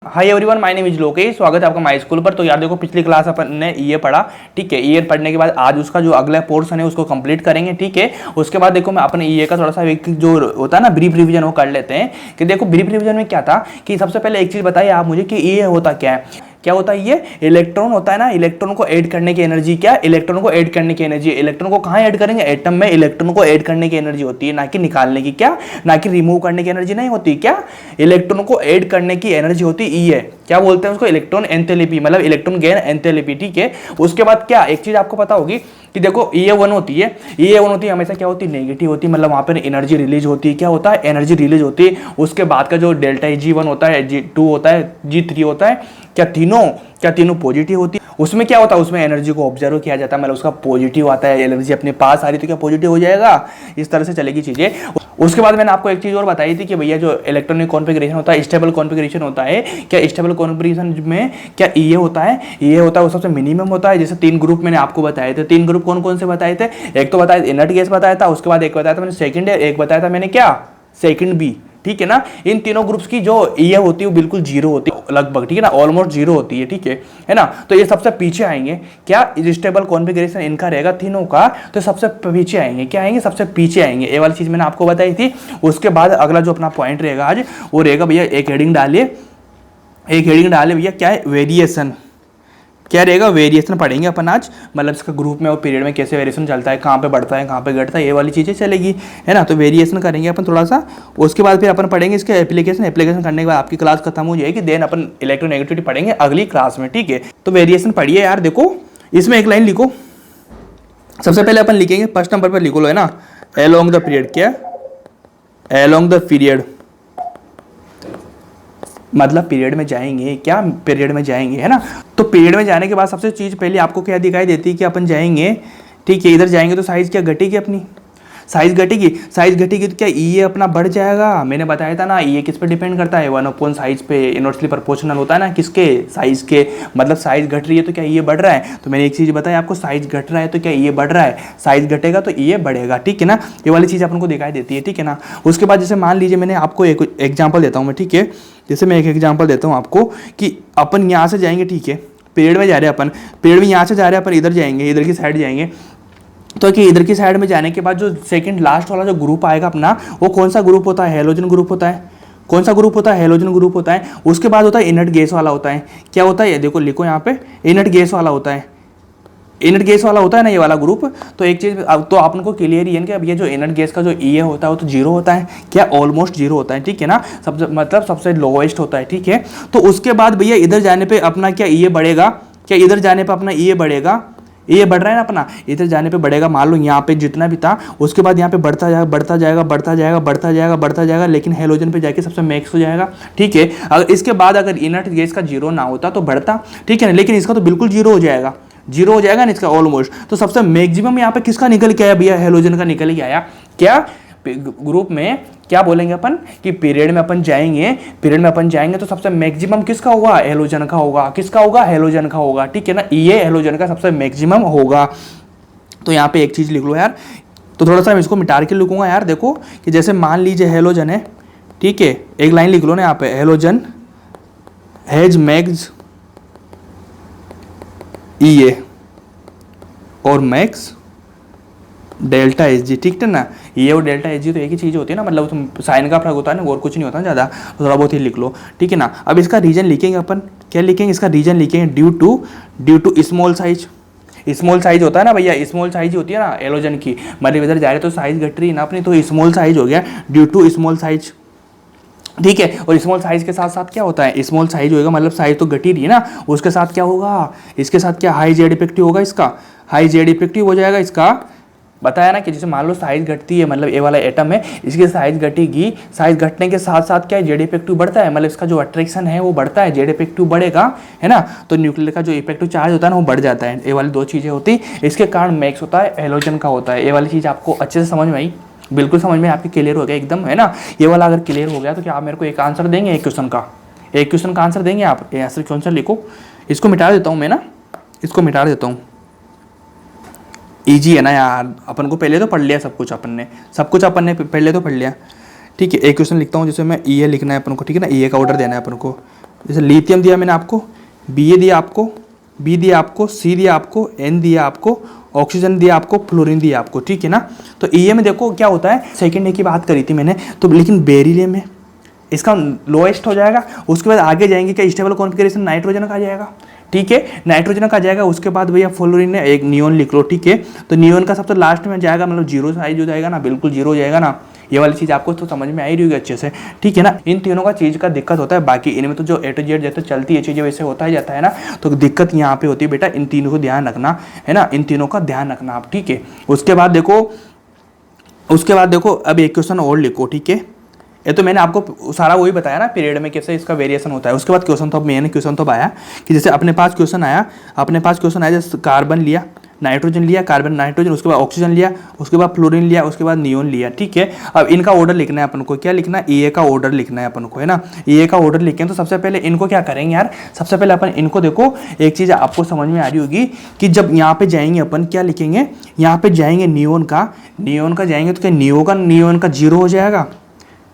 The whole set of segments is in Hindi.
Hi everyone, my name is Lokesh. स्वागत है आपका माय स्कूल पर। तो यार देखो, पिछली क्लास अपन ने ये पढ़ा, ठीक है। ये पढ़ने के बाद आज उसका जो अगला पोर्शन है उसको कंप्लीट करेंगे, ठीक है। उसके बाद देखो, मैं अपने ये का थोड़ा सा एक जो होता है ना ब्रीफ रिवीजन वो कर लेते हैं। कि देखो, ब्रीफ रिवीजन में क्या था कि सबसे पहले एक चीज बताइए आप मुझे कि ये होता क्या है। क्या होता है ये? इलेक्ट्रॉन होता है ना। इलेक्ट्रॉन को ऐड करने की एनर्जी क्या? इलेक्ट्रॉन को ऐड करने की एनर्जी। इलेक्ट्रॉन को कहां ऐड करेंगे? एटम में इलेक्ट्रॉन को ऐड करने की एनर्जी होती है, ना कि निकालने की। क्या? ना कि रिमूव करने की एनर्जी नहीं होती। क्या? इलेक्ट्रॉन को ऐड करने की एनर्जी होती ई है। क्या बोलते हैं उसको? इलेक्ट्रॉन एंथैल्पी, मतलब इलेक्ट्रॉन गेन एंथैल्पी, ठीक है। उसके बाद क्या एक चीज आपको पता होगी कि देखो E1 होती है। E1 होती है हमेशा क्या होती है? नेगेटिव होती है, मतलब वहां पर एनर्जी रिलीज होती है। क्या होता है? एनर्जी रिलीज होती है। उसके बाद का जो डेल्टा G1 होता है, G2 होता है, G3 होता है, क्या तीनों पॉजिटिव होती है। उसमें क्या होता है? उसमें एनर्जी को ऑब्जर्व किया जाता है, मतलब उसका पॉजिटिव आता है, एनर्जी अपने पास आ रही तो क्या पॉजिटिव हो जाएगा। इस तरह से चलेगी चीजें। उसके बाद मैंने आपको एक चीज और बताई थी कि भैया जो इलेक्ट्रॉनिक कॉन्फ़िगरेशन होता है, स्टेबल कॉन्फ़िगरेशन होता है। क्या स्टेबल कॉन्फ़िगरेशन में क्या ये होता है? ये होता है वो सबसे मिनिमम होता है। जैसे 3 ग्रुप मैंने आपको बताए थे। 3 ग्रुप कौन कौन से बताए थे? एक तो बताया इनर्ट गैस बताया था, उसके बाद एक बताया था मैंने सेकंड है, एक बताया था मैंने क्या सेकंड बी, ठीक है ना। इन तीनों ग्रुप्स की जो ये होती है वो बिल्कुल जीरो होती है लगभग, ठीक है ना, ऑलमोस्ट जीरो होती है, ठीक है ना। तो ये सबसे पीछे आएंगे। क्या स्टेबल कॉन्फ़िगरेशन इनका रहेगा तीनों का, तो सबसे पीछे आएंगे। क्या आएंगे? सबसे पीछे आएंगे। ये वाली चीज मैंने आपको बताई थी। उसके बाद अगला जो अपना पॉइंट रहेगा आज वो रहेगा भैया, एक हेडिंग डालिए, भैया क्या है? वेरिएशन। क्या रहेगा? वेरिएशन पढ़ेंगे अपन आज, मतलब इसका ग्रुप में और पीरियड में कैसे वेरिएशन चलता है, कहाँ पे बढ़ता है, कहाँ पे घटता है, ये वाली चीज़ें चलेगी, है ना। तो वेरिएशन करेंगे अपन थोड़ा सा। उसके बाद फिर अपन पढ़ेंगे इसके एप्लीकेशन करने के बाद आपकी क्लास खत्म हो जाएगी। देन अपन इलेक्ट्रोनेगेटिविटी पढ़ेंगे अगली क्लास में, ठीक है। तो वेरिएशन पढ़िए यार। देखो, इसमें एक लाइन लिखो। सबसे पहले अपन लिखेंगे फर्स्ट नंबर पर लिखो लो, है ना, अलोंग द पीरियड। क्या? अलोंग द पीरियड, मतलब पीरियड में जाएंगे। क्या? पीरियड में जाएंगे, है ना। तो पीरियड में जाने के बाद सबसे चीज पहले आपको क्या दिखाई देती है कि अपन जाएंगे, ठीक है, इधर जाएंगे तो साइज क्या घटेगी अपनी? साइज घटेगी। साइज घटेगी तो क्या ये अपना बढ़ जाएगा? मैंने बताया था ना, ये किस पे डिपेंड करता है? 1/, साइज पे इनवर्सली प्रोपोर्शनल होता है ना, किसके? साइज के। मतलब साइज घट रही है तो क्या ये बढ़ रहा है? तो मैंने एक चीज बताई आपको, साइज घट रहा है तो क्या ये बढ़ रहा है? साइज घटेगा तो ये बढ़ेगा, ठीक है ना। ये वाली चीज अपन को दिखाई देती है, ठीक है ना। उसके बाद जैसे मान लीजिए, मैंने आपको एक एग्जाम्पल देता हूँ मैं, ठीक है। जैसे मैं एक एग्जाम्पल देता हूँ आपको कि अपन यहाँ से जाएंगे, ठीक है, पेड़ में जा रहे हैं अपन, पेड़ में यहाँ से जा रहे हैं अपन, इधर जाएंगे, इधर की साइड जाएंगे। तो कि इधर की साइड में जाने के बाद जो सेकंड लास्ट वाला जो ग्रुप आएगा अपना, वो कौन सा ग्रुप होता है? हेलोजन ग्रुप होता है। कौन सा ग्रुप होता है? हेलोजन ग्रुप होता है। उसके बाद होता है इनर्ट गैस वाला होता है। क्या होता है? ये देखो, लिखो यहाँ पे, इनर्ट गैस वाला होता है। इनर्ट गैस वाला होता है ना ये वाला ग्रुप। तो एक चीज तो आपको क्लियर ही है कि अब ये जो इनर्ट गैस का जो ई होता है वो तो जीरो होता है। क्या? ऑलमोस्ट जीरो होता है, ठीक है ना। मतलब सबसे लोवेस्ट होता है, ठीक है। तो उसके बाद भैया इधर जाने पे अपना क्या ई बढ़ेगा? क्या इधर जाने पे अपना ई बढ़ेगा? ये बढ़ रहा है ना अपना, इधर जाने पे बढ़ेगा। मान लो यहाँ पे जितना भी था, उसके बाद यहाँ पे बढ़ता जाएगा, बढ़ता जाएगा, बढ़ता जाएगा, बढ़ता जाएगा, बढ़ता जाएगा, लेकिन हेलोजन पे जाके सबसे मैक्स हो जाएगा, ठीक है। अगर इसके बाद अगर इनर्ट गैस का जीरो ना होता तो बढ़ता, ठीक है ना, लेकिन इसका तो बिल्कुल जीरो हो जाएगा, जीरो हो जाएगा ना इसका ऑलमोस्ट। तो सबसे मैक्सिमम यहाँ पे किसका निकल के आया भैया? हेलोजन का निकल के आया। क्या? ग्रुप में क्या बोलेंगे अपन कि पीरियड में अपन जाएंगे तो सबसे मैक्सिमम किसका होगा? हेलोजन का होगा। किसका होगा? हेलोजन का होगा, ठीक है ना। ये हेलोजन का सबसे मैक्सिमम होगा। तो यहाँ पे एक चीज लिख लो यार। तो थोड़ा सा मैं इसको मिटा के लिखूंगा यार। देखो कि जैसे मान लीजिए हेलोजन है, ठीक है, एक लाइन लिख लो ना यहाँ पे, हेलोजन हैज मैक्स ई और मैक्स डेल्टा एच जी, ठीक है ना। ये और डेल्टा एच जी तो एक ही चीज़ होती है ना, मतलब तुम साइन का फर्क होता है ना, और कुछ नहीं होता ज़्यादा। तो थोड़ा बहुत ही लिख लो, ठीक है ना। अब इसका रीजन लिखेंगे अपन। क्या लिखेंगे? इसका रीजन लिखेंगे due to small size. Small size होता है ना भैया, स्मॉल साइज होती है ना एलोजन की, मतलब इधर जा रहे तो साइज घट रही है ना अपनी, तो स्मॉल साइज हो गया, ड्यू टू स्मॉल साइज, ठीक है। और स्मॉल साइज के साथ साथ क्या होता है? स्मॉल साइज होगा मतलब साइज तो घटी रही है ना, उसके साथ क्या होगा? इसके साथ क्या हाई जेड इफेक्टिव होगा, इसका हाई जेड इफेक्टिव हो जाएगा। इसका बताया ना कि जैसे मान लो साइज घटती है, मतलब ए वाला एटम है, इसकी साइज घटेगी, साइज घटने के साथ साथ क्या जेड इफेक्टिव बढ़ता है, मतलब इसका जो अट्रैक्शन है वो बढ़ता है, जेड इफेक्टिव बढ़ेगा, है ना। तो न्यूक्लियर का जो इफेक्टिव चार्ज होता है ना वो बढ़ जाता है। ये वाली दो चीजें होती, इसके कारण मैक्स होता है, हेलोजन का होता है। ये वाली चीज आपको अच्छे से समझ में आई? बिल्कुल समझ में आपकी क्लियर हो गया एकदम, है ना। ये वाला अगर क्लियर हो गया तो क्या आप मेरे को एक आंसर देंगे? एक क्वेश्चन का आंसर देंगे आप? आंसर क्वेश्चन लिखो। इसको मिटा देता हूँ मैं ना, इसको मिटा देता हूँ। इजी है ना यार, अपन को पहले तो पढ़ लिया सब कुछ अपन ने पहले तो पढ़ लिया, ठीक है। एक क्वेश्चन लिखता हूँ, जैसे मैं ई लिखना है अपन को, ठीक है ना, ई का ऑर्डर देना है अपन को, जैसे लिथियम दिया मैंने आपको, बी दिया आपको, बी दिया आपको, सी दिया आपको, एन दिया आपको, ऑक्सीजन दिया आपको, फ्लोरीन दिया आपको, ठीक है ना। तो ये में देखो क्या होता है, सेकेंड की बात करी थी मैंने तो, लेकिन बेरिलियम में इसका लोएस्ट हो जाएगा। उसके बाद आगे जाएंगे क्या, स्टेबल कॉन्फ़िगरेशन नाइट्रोजन का आ जाएगा, ठीक है, नाइट्रोजन का जाएगा। उसके बाद भैया फ्लोरीन ने एक नियोन लिख लो, ठीक है। तो नियोन का सबसे लास्ट में जाएगा, मतलब जीरो साइज हो जाएगा ना, बिल्कुल जीरो हो जाएगा ना। ये वाली चीज़ आपको तो समझ में आई रही होगी अच्छे से, ठीक है ना। इन तीनों का चीज़ का दिक्कत होता है, बाकी इनमें तो जो ए टू जेड जैसे चलती है चीज़ें वैसे होता ही जाता है ना। तो दिक्कत यहाँ पे होती है बेटा, इन तीनों को ध्यान रखना है ना, इन तीनों का ध्यान रखना आप, ठीक है। उसके बाद देखो अब एक क्वेश्चन और लिखो, ठीक है। ये तो मैंने आपको सारा वही बताया ना पीरियड में कैसे इसका वेरिएशन होता है। उसके बाद क्वेश्चन तो मेन क्वेश्चन तो आया कि जैसे अपने पास क्वेश्चन आया जैसे कार्बन लिया, नाइट्रोजन लिया, कार्बन नाइट्रोजन, उसके बाद ऑक्सीजन लिया, उसके बाद फ्लोरीन लिया, उसके बाद नियोन लिया, ठीक है। अब इनका ऑर्डर लिखना है अपन को, क्या लिखना है, ए का ऑर्डर लिखना है अपन को, है ना। ए का ऑर्डर लिखें तो सबसे पहले इनको क्या करेंगे यार, सबसे पहले अपन इनको देखो, एक चीज़ आपको समझ में आ रही होगी कि जब यहाँ पे जाएंगे अपन क्या लिखेंगे, यहाँ पे जाएंगे नियोन का जाएंगे तो क्या नियोन का जीरो हो जाएगा,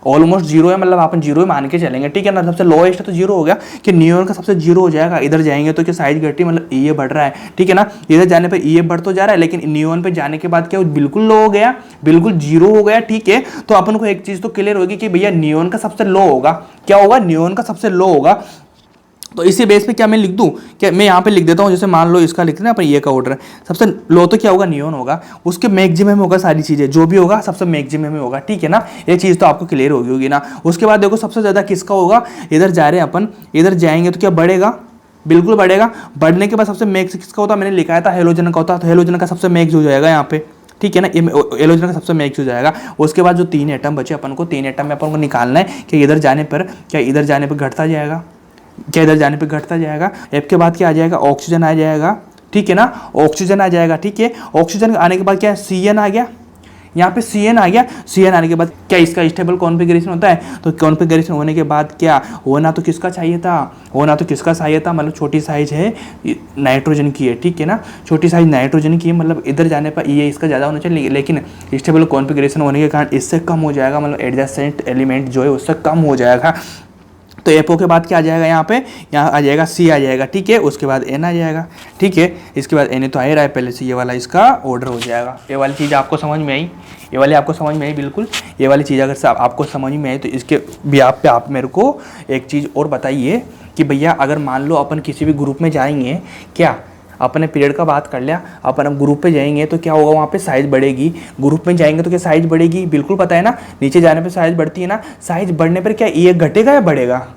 ऑलमोस्ट जीरो है, मतलब अपन जीरो ही मान के चलेंगे, ठीक है ना। सबसे लोएस्ट तो जीरो हो गया कि नियोन का सबसे जीरो हो जाएगा। इधर जाएंगे तो क्या साइज घटी, मतलब ये बढ़ रहा है, ठीक है ना। इधर जाने पे ये बढ़ तो जा रहा है, लेकिन नियोन पे जाने के बाद क्या बिल्कुल लो हो गया, बिल्कुल जीरो हो गया, ठीक है। तो अपन को एक चीज तो क्लियर होगी कि भैया नियोन का सबसे लो होगा, क्या होगा, नियोन का सबसे लो होगा। तो इसी बेस पे क्या मैं लिख दूं, क्या मैं यहाँ पे लिख देता हूँ, जैसे मान लो इसका लिखते हैं अपन, ये का ऑर्डर है, सबसे लो तो क्या होगा, नियोन होगा, उसके मैक्सिमम होगा, सारी चीजें जो भी होगा सबसे मैक्सिमम में होगा, ठीक है ना। ये चीज तो आपको क्लियर होगी ना। उसके बाद देखो सबसे ज्यादा किसका होगा, इधर जा रहे हैं अपन, इधर जाएंगे तो क्या बढ़ेगा, बिल्कुल बढ़ेगा। बढ़ने के बाद सबसे मैक्स किसका होता है, मैंने लिखाया था हेलोजन का होता है, तो हेलोजन का सबसे मैक्स हो जाएगा यहाँ पे, ठीक है ना। हेलोजन का सबसे मैक्स हो जाएगा। उसके बाद जो 3 एटम बचे अपन को, 3 एटम में अपन को निकालना है कि इधर जाने पर क्या, इधर जाने पर घटता जाएगा, क्या इधर जाने पे घटता जाएगा। एफ के बाद क्या आ जाएगा, ऑक्सीजन आ जाएगा, ठीक है ना, ऑक्सीजन आ जाएगा, ठीक है। ऑक्सीजन आने के बाद क्या है, CN आ गया, यहाँ पे CN आ गया। CN आने के बाद क्या इसका स्टेबल कॉन्फ़िगरेशन होता है, तो कॉन्फ़िगरेशन होने के बाद क्या होना तो किसका चाहिए था, मतलब छोटी साइज है नाइट्रोजन की है, ठीक है ना, छोटी साइज नाइट्रोजन की है, मतलब इधर जाने पर ये इसका ज़्यादा होना चाहिए, लेकिन स्टेबल कॉन्फ़िगरेशन होने के कारण इससे कम हो जाएगा, मतलब एडजेसेंट एलिमेंट जो है उससे कम हो जाएगा। तो एफओ के बाद क्या आ जाएगा, यहाँ आ जाएगा C आ जाएगा, ठीक है। उसके बाद N आ जाएगा, ठीक है। इसके बाद N तो आ ही रहा है पहले से, ये वाला इसका ऑर्डर हो जाएगा। ये वाली चीज़ आपको समझ में आई, ये वाली आपको समझ में आई, बिल्कुल। ये वाली चीज़ अगर से आपको समझ में आई तो इसके भी आप मेरे को एक चीज़ और बताइए कि भैया अगर मान लो अपन किसी भी ग्रुप में जाएंगे, क्या अपने पीरियड का बात कर लिया, अपन हम ग्रुप पे जाएंगे तो क्या होगा, वहाँ पे साइज बढ़ेगी। ग्रुप में जाएंगे तो क्या साइज बढ़ेगी, बिल्कुल पता है ना। नीचे जाने पे साइज बढ़ती है ना, साइज बढ़ने पर क्या ये घटेगा या बढ़ेगा,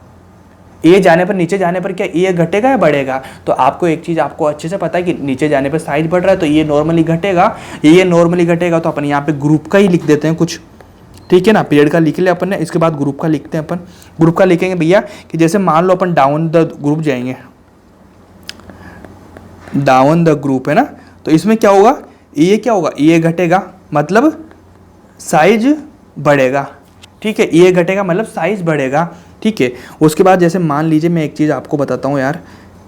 ये जाने पर नीचे जाने पर क्या ये घटेगा या बढ़ेगा। तो आपको एक चीज़ आपको अच्छे से पता है कि नीचे जाने पर साइज बढ़ रहा है तो ये नॉर्मली घटेगा, ये नॉर्मली घटेगा। तो अपन यहाँ पे ग्रुप का ही लिख देते हैं कुछ, ठीक है ना। पीरियड का लिख लिया अपन ने, इसके बाद ग्रुप का लिखते हैं अपन। ग्रुप का लिखेंगे भैया कि जैसे मान लो अपन डाउन द ग्रुप जाएंगे, डाउन द ग्रुप है ना, तो इसमें क्या होगा, ये क्या होगा, ये घटेगा मतलब साइज बढ़ेगा, ठीक है। ये घटेगा मतलब साइज बढ़ेगा, ठीक है। उसके बाद जैसे मान लीजिए मैं एक चीज़ आपको बताता हूँ यार,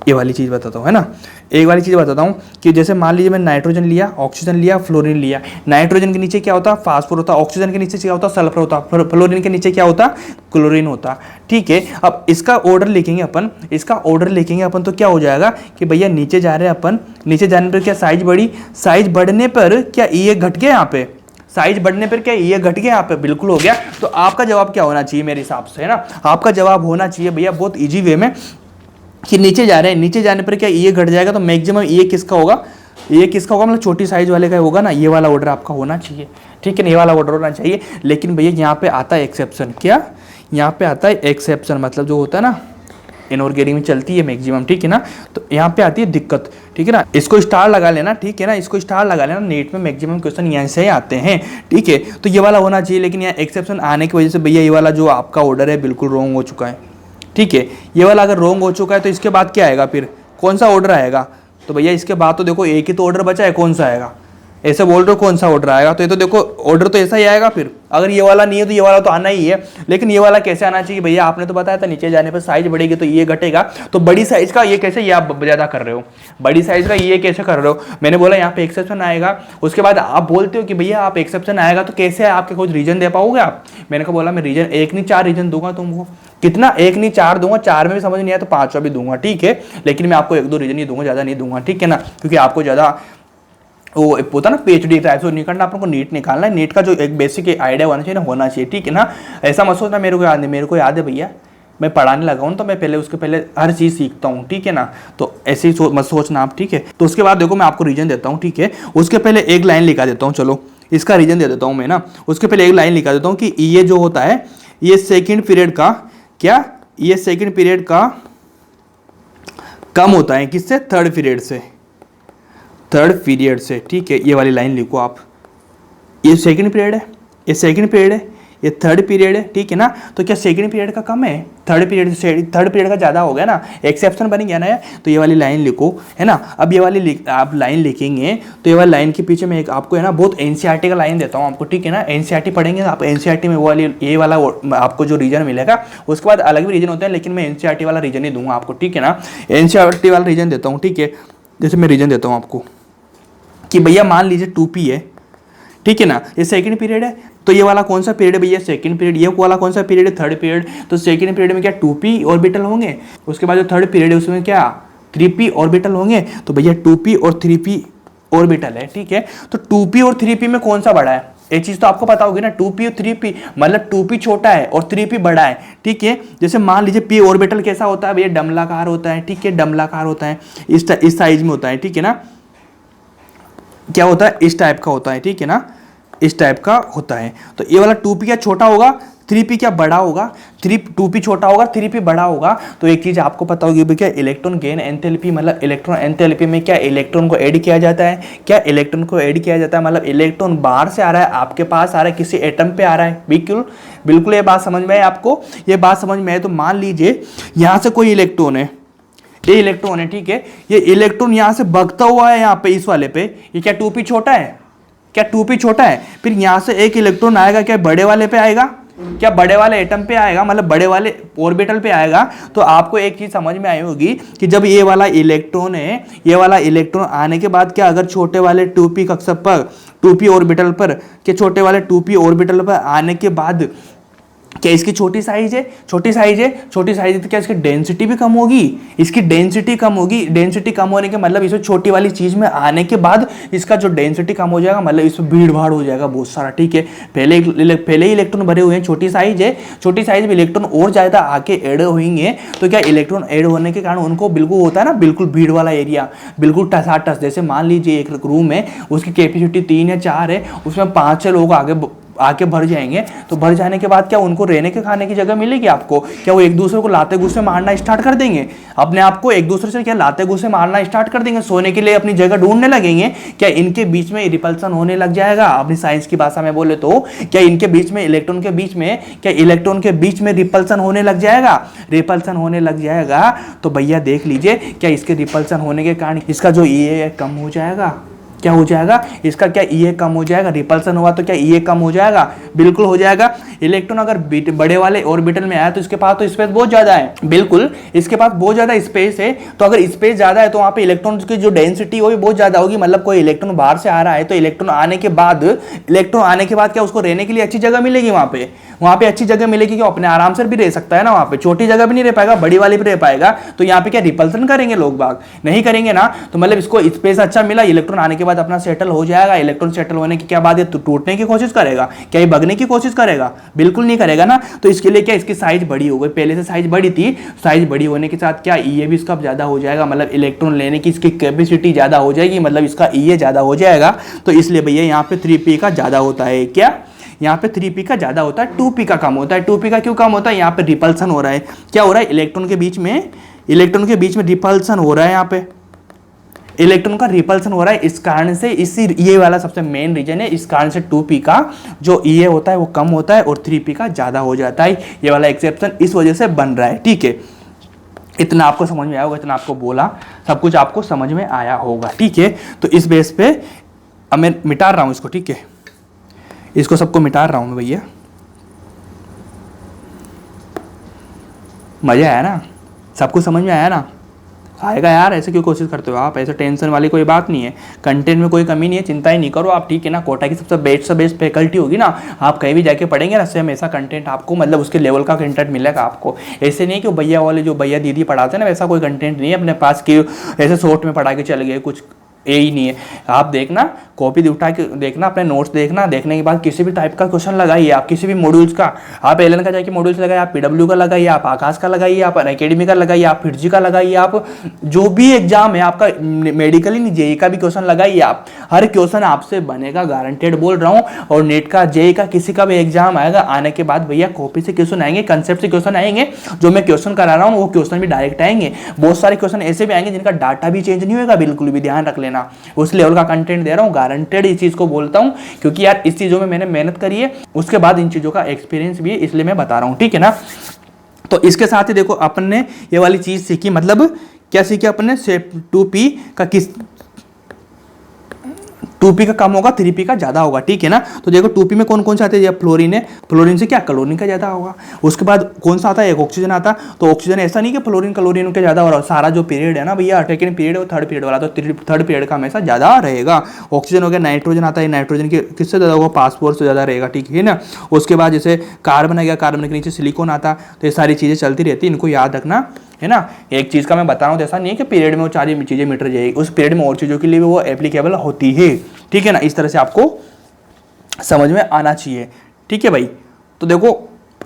ये वाली चीज़ बताता हूँ, है ना। एक वाली चीज़ बताता हूँ कि जैसे मान लीजिए मैं नाइट्रोजन लिया, ऑक्सीजन लिया, फ्लोरीन लिया। नाइट्रोजन के नीचे क्या होता, फास्फोर होता, ऑक्सीजन के नीचे क्या होता, सल्फर होता, फ्लोरीन के नीचे क्या होता, क्लोरीन होता, ठीक है। अब इसका ऑर्डर लिखेंगे अपन, तो क्या हो जाएगा कि भैया नीचे जा रहे हैं अपन, नीचे जाने पर क्या साइज बढ़ी, साइज बढ़ने पर क्या ये घट गया, यहाँ पे साइज बढ़ने पर क्या ये घट गया, यहाँ पे बिल्कुल हो गया। तो आपका जवाब क्या होना चाहिए मेरे हिसाब से, है ना, आपका जवाब होना चाहिए भैया बहुत इजी वे में कि नीचे जा रहे हैं, नीचे जाने पर क्या ये घट जाएगा, तो मैक्सिमम ये किसका होगा, मतलब छोटी साइज वाले का होगा ना, ये वाला ऑर्डर आपका होना चाहिए, ठीक है ना, ये वाला ऑर्डर होना चाहिए। लेकिन भैया यहाँ पे आता है एक्सेप्शन, क्या यहाँ पे आता है एक्सेप्शन, मतलब जो होता है ना इनऑर्गेनिक में चलती है मैक्सिमम, ठीक है ना। तो यहाँ पे आती है दिक्कत, ठीक है ना, इसको स्टार लगा लेना, ठीक है ना, इसको स्टार लगा लेना। नीट में मैक्सिमम क्वेश्चन यहाँ से आते हैं, ठीक है। तो ये वाला होना चाहिए, लेकिन यहाँ एक्सेप्शन आने की वजह से भैया ये वाला जो आपका ऑर्डर है बिल्कुल रॉन्ग हो चुका है, ठीक है। ये वाला अगर रॉन्ग हो चुका है तो इसके बाद क्या आएगा, फिर कौन सा ऑर्डर आएगा, तो भैया इसके बाद तो देखो एक ही तो ऑर्डर बचा है, कौन सा आएगा, ऐसे बोल रहे हो कौन सा ऑर्डर आएगा, तो ये तो देखो ऑर्डर तो ऐसा ही आएगा। फिर अगर ये वाला नहीं है तो ये वाला तो आना ही है, लेकिन ये वाला कैसे आना चाहिए भैया, आपने तो बताया था नीचे जाने पर साइज बढ़ेगी तो ये घटेगा, तो बड़ी साइज का ये कैसे, ये आप ज्यादा कर रहे हो, बड़ी साइज का ये कैसे कर रहे हो। मैंने बोला यहाँ पे एक्सेप्शन आएगा, उसके बाद आप बोलते हो कि भैया आप एक्सेप्शन आएगा तो कैसे, आपके कुछ रीजन दे पाओगे आप। मैंने कहा बोला मैं रीजन एक नहीं 4 रीजन दूंगा तुमको, कितना, एक नहीं 4 दूंगा, 4 में भी समझ नहीं आया तो 5वां भी दूंगा, ठीक है। लेकिन मैं आपको 1-2 रीजन ही दूंगा, ज्यादा नहीं दूंगा, ठीक है ना, क्योंकि आपको ज्यादा वो होता ना PhD टाइप से नहीं करना, आपको नीट निकालना है। नीट का जो एक बेसिक आइडिया होना चाहिए ना, होना चाहिए, ठीक है ना। ऐसा मत सोचना मेरे को याद नहीं, मेरे को याद है भैया, मैं पढ़ाने लगा हूँ तो मैं पहले उसके पहले हर चीज़ सीखता हूँ, ठीक है ना। तो ऐसे ही मत सोचना आप, ठीक है। तो उसके बाद देखो मैं आपको रीजन देता हूँ, ठीक है। उसके पहले एक लाइन लिखा देता हूँ, चलो इसका रीजन दे देता हूँ मैं ना। उसके पहले एक लाइन लिखा देता हूँ कि ये जो होता है ये सेकेंड पीरियड का क्या, ये सेकेंड पीरियड का कम होता है किससे, थर्ड पीरियड से, थर्ड पीरियड से, ठीक है। ये वाली लाइन लिखो आप, ये सेकंड पीरियड है, ये सेकंड पीरियड है, ये थर्ड पीरियड है, ठीक है ना। तो क्या सेकंड पीरियड का कम है, थर्ड पीरियड से, थर्ड पीरियड का ज़्यादा हो गया ना, एक्सेप्शन बन गया ना। तो ये वाली लाइन लिखो, है ना। अब ये वाली आप लाइन लिखेंगे तो ये वाली लाइन के पीछे मैं एक आपको है ना बहुत NCERT का लाइन देता हूँ आपको, ठीक है ना। NCERT पढ़ेंगे आप, NCERT में वो वाली ये वाला आपको जो रीजन मिलेगा, उसके बाद अलग भी रीजन होते हैं, लेकिन मैं NCERT वाला रीजन ही दूंगा आपको, ठीक है ना। NCERT वाला रीजन देता हूँ, ठीक है। जैसे मैं रीजन देता हूँ आपको कि भैया मान लीजिए 2p है, ठीक है ना, ये सेकंड पीरियड है, तो ये वाला कौन सा पीरियड है भैया, सेकंड पीरियड। ये वाला कौन सा पीरियड है, थर्ड पीरियड। तो सेकंड पीरियड में क्या 2p ऑर्बिटल होंगे, उसके बाद जो थर्ड पीरियड है उसमें क्या 3p ऑर्बिटल होंगे। तो भैया 2p और 3p ऑर्बिटल है, ठीक है। तो 2p और 3p में कौन सा बड़ा है, ये चीज तो आपको पता होगी ना। 2p और 3p मतलब 2p छोटा है और 3p बड़ा है, ठीक है। जैसे मान लीजिए p ऑर्बिटल कैसा होता है भैया, डमलाकार होता है, ठीक है, डमलाकार होता है, इस साइज में होता है, ठीक है ना। क्या होता है, इस टाइप का होता है, ठीक है ना, इस टाइप का होता है। तो ये वाला 2p क्या छोटा होगा, 3p क्या बड़ा होगा, 2p छोटा होगा, 3p बड़ा होगा। तो एक चीज आपको पता होगी क्या, इलेक्ट्रॉन गेन एंथैल्पी, मतलब इलेक्ट्रॉन एंथैल्पी में क्या इलेक्ट्रॉन को ऐड किया जाता है, क्या इलेक्ट्रॉन को ऐड किया जाता है, मतलब इलेक्ट्रॉन बाहर से आ रहा है आपके पास आ रहा है, किसी एटम पे आ रहा है। बिल्कुल बिल्कुल ये बात समझ में है आपको, ये बात समझ में है। तो मान लीजिए यहाँ से कोई इलेक्ट्रॉन है, ये इलेक्ट्रॉन है, ठीक है। ये इलेक्ट्रॉन यहाँ से भागता हुआ है यहाँ पे, इस वाले पे, ये क्या 2p छोटा है, क्या 2p छोटा है। फिर यहाँ से एक इलेक्ट्रॉन आएगा, क्या बड़े वाले पे आएगा, क्या बड़े वाले एटम पे आएगा, मतलब बड़े वाले ऑर्बिटल पे आएगा। तो आपको एक चीज समझ में आई होगी कि जब ये वाला इलेक्ट्रॉन है, ये वाला इलेक्ट्रॉन आने के बाद क्या अगर छोटे वाले 2p कक्षा पर, 2p ऑर्बिटल पर, क्या छोटे वाले 2p ऑर्बिटल पर आने के बाद क्या इसकी छोटी साइज है, छोटी साइज है, छोटी साइज है, तो क्या इसकी डेंसिटी भी कम होगी, इसकी डेंसिटी कम होगी। डेंसिटी कम होने के मतलब इसमें छोटी वाली चीज में आने के बाद इसका जो डेंसिटी कम हो जाएगा, मतलब इसमें भीड़ भाड़ हो जाएगा बहुत सारा, ठीक है। पहले ही इलेक्ट्रॉन भरे हुए हैं, छोटी साइज है, छोटी साइज में इलेक्ट्रॉन और ज्यादा आके ऐड होंगे, तो क्या इलेक्ट्रॉन ऐड होने के कारण उनको बिल्कुल होता है ना, बिल्कुल भीड़ वाला एरिया, बिल्कुल टसाटस। जैसे मान लीजिए एक रूम है, उसकी कैपेसिटी 3 या 4 है, उसमें 5-6 लोग आके भर जाएंगे। तो भर जाने के बाद क्या उनको रहने के खाने की जगह मिलेगी आपको, क्या वो एक दूसरे को लाते घुसे मारना स्टार्ट कर देंगे, अपने आप को एक दूसरे से क्या लाते घुसे मारना स्टार्ट कर देंगे, सोने के लिए अपनी जगह ढूंढने लगेंगे। क्या इनके बीच में रिपल्सन होने लग जाएगा, अपनी साइंस की भाषा में बोले तो क्या इनके बीच में, इलेक्ट्रॉन के बीच में, क्या इलेक्ट्रॉन के बीच में रिपल्सन होने लग जाएगा, रिपल्सन होने लग जाएगा। तो भैया देख लीजिए, क्या इसके रिपल्सन होने के कारण इसका जो ये कम हो जाएगा, क्या हो जाएगा, इसका क्या ये कम हो जाएगा, रिपल्सन हुआ तो क्या ये कम हो जाएगा, बिल्कुल हो जाएगा। इलेक्ट्रॉन अगर बड़े वाले ऑर्बिटल में आया तो इसके पास तो स्पेस बहुत ज्यादा है, बिल्कुल इसके पास बहुत ज्यादा स्पेस है। तो अगर स्पेस ज्यादा है तो वहां पे इलेक्ट्रॉन की जो डेंसिटी होगी बहुत ज्यादा होगी, मतलब कोई इलेक्ट्रॉन बाहर से आ रहा है तो इलेक्ट्रॉन आने के बाद क्या उसको रहने के लिए अच्छी जगह मिलेगी, वहां पे अच्छी जगह मिलेगी कि अपने आराम से भी रह सकता है ना, वहां पे छोटी जगह भी नहीं रह पाएगा, बड़ी वाली भी रह पाएगा। तो यहाँ पे क्या रिपल्सन करेंगे लोग बाग, नहीं करेंगे ना। तो मतलब इसको स्पेस अच्छा मिला, इलेक्ट्रॉन आने के बाद अपना सेटल हो जाएगा। इलेक्ट्रॉन सेटल होने की क्या बात है, तो टूटने की कोशिश करेगा, क्या ये भगने की कोशिश करेगा, बिल्कुल नहीं करेगा ना। तो इसके लिए क्या इसकी साइज बड़ी हो गई, पहले से साइज बड़ी थी, साइज बड़ी होने के साथ क्या ये भी इसका ज्यादा हो जाएगा, मतलब इलेक्ट्रॉन लेने की इसकी कैपेसिटी ज्यादा हो जाएगी, मतलब इसका ये ज्यादा हो जाएगा। तो इसलिए भैया यहाँ पे 3p का ज्यादा होता है, क्या यहाँ पे 3p का ज्यादा होता है, 2p का कम होता है। 2p का क्यों कम होता है, यहाँ पे रिपल्सन हो रहा है, क्या हो रहा है, इलेक्ट्रॉन के बीच में रिपल्सन हो रहा है, यहाँ पे इलेक्ट्रॉन का रिपल्सन हो रहा है। इस कारण से ये वाला सबसे मेन रीजन है, इस कारण से 2p का जो ये होता है वो कम होता है और 3p का ज्यादा हो जाता है। ये वाला एक्सेप्शन इस वजह से बन रहा है, ठीक है। इतना आपको समझ में आया होगा, इतना आपको बोला, सब कुछ आपको समझ में आया होगा, ठीक है। तो इस बेस पे अब मैं मिटा रहा हूं इसको, ठीक है, इसको सबको मिटा रहा हूं मैं भैया। मजा आया ना, सबको समझ में आया ना, आएगा यार, ऐसे क्यों कोशिश करते हो आप, ऐसे टेंशन वाली कोई बात नहीं है, कंटेंट में कोई कमी नहीं है, चिंता ही नहीं करो आप, ठीक है ना। कोटा की सबसे बेस्ट फैकल्टी होगी ना, आप कहीं भी जाके पढ़ेंगे ना, सेम ऐसा कंटेंट आपको मतलब उसके लेवल का कंटेंट मिलेगा आपको। ऐसे नहीं कि भैया वाले जो भैया दीदी पढ़ाते हैं ना, वैसा कोई कंटेंट नहीं है अपने पास कि ऐसे शॉर्ट में पढ़ा के चले गए, कुछ ये ही नहीं है। आप देखना, कॉपी उठा के देखना, अपने नोट्स देखना, देखने के बाद किसी भी टाइप का क्वेश्चन लगाइए आप, किसी भी मॉड्यूल्स का, आप एलन का जाके मॉड्यूल्स लगाइए, आप पीडब्ल्यू का लगाइए, आप आकाश का लगाइए, आप अनअकैडमी का लगाइए, आप फिरजी का लगाइए, आप जो भी एग्जाम है आपका, मेडिकली नहीं जेई का भी क्वेश्चन लगाइए आप, हर क्वेश्चन आपसे बनेगा, गारंटेड बोल रहा हूँ। और नेट का जेई का किसी का भी एग्जाम आएगा, आने के बाद भैया कॉपी से क्वेश्चन आएंगे, कंसेप्ट से क्वेश्चन आएंगे, जो मैं क्वेश्चन करा रहा हूँ वो क्वेश्चन भी डायरेक्ट आएंगे। बहुत सारे क्वेश्चन ऐसे भी आएंगे जिनका डाटा भी चेंज नहीं होगा, बिल्कुल भी ध्यान रख लेना, उस लेवल का कंटेंट दे रहा हूँ, गारंटेड इस चीज को बोलता हूँ, क्योंकि यार इस चीजों में मैंने मेहनत करी है, उसके बाद इन चीजों का एक्सपीरियंस भी है, इसलिए मैं बता रहा हूँ, ठीक है ना। तो इसके साथ ही देखो अपन ने ये वाली चीज सीखी, मतलब क्या सीखी अपन ने, सेप 2p का किस 2p का कम होगा 3p का ज्यादा होगा, ठीक है ना। तो देखो 2p में कौन कौन से आते हैं, फ्लोरीन है, फ्लोरीन से क्या क्लोरीन का ज्यादा होगा। उसके बाद कौन सा आता है, एक ऑक्सीजन आता। तो ऑक्सीजन ऐसा नहीं कि फ्लोरीन क्लोरीन के ज्यादा हो रहा है, सारा जो पीरियड है ना भैया, सेकंड पीरियड और थर्ड पीरियड वाला, तो थर्ड पीरियड का हमेशा ज्यादा रहेगा। ऑक्सीजन हो गया, नाइट्रोजन आता है, नाइट्रोजन के किससे ज्यादा होगा, फास्फोरस से ज्यादा रहेगा, ठीक है ना। उसके बाद जैसे कार्बन आ गया, कार्बन के नीचे सिलिकॉन आता, तो ये सारी चीजें चलती रहती है, इनको याद रखना है ना। एक चीज का मैं बता रहा हूँ, ऐसा नहीं है कि पीरियड में वो सारी चीजें मिट जाएगी, उस पीरियड में और चीजों के लिए भी वो एप्लीकेबल होती है, ठीक है ना। इस तरह से आपको समझ में आना चाहिए, ठीक है भाई। तो देखो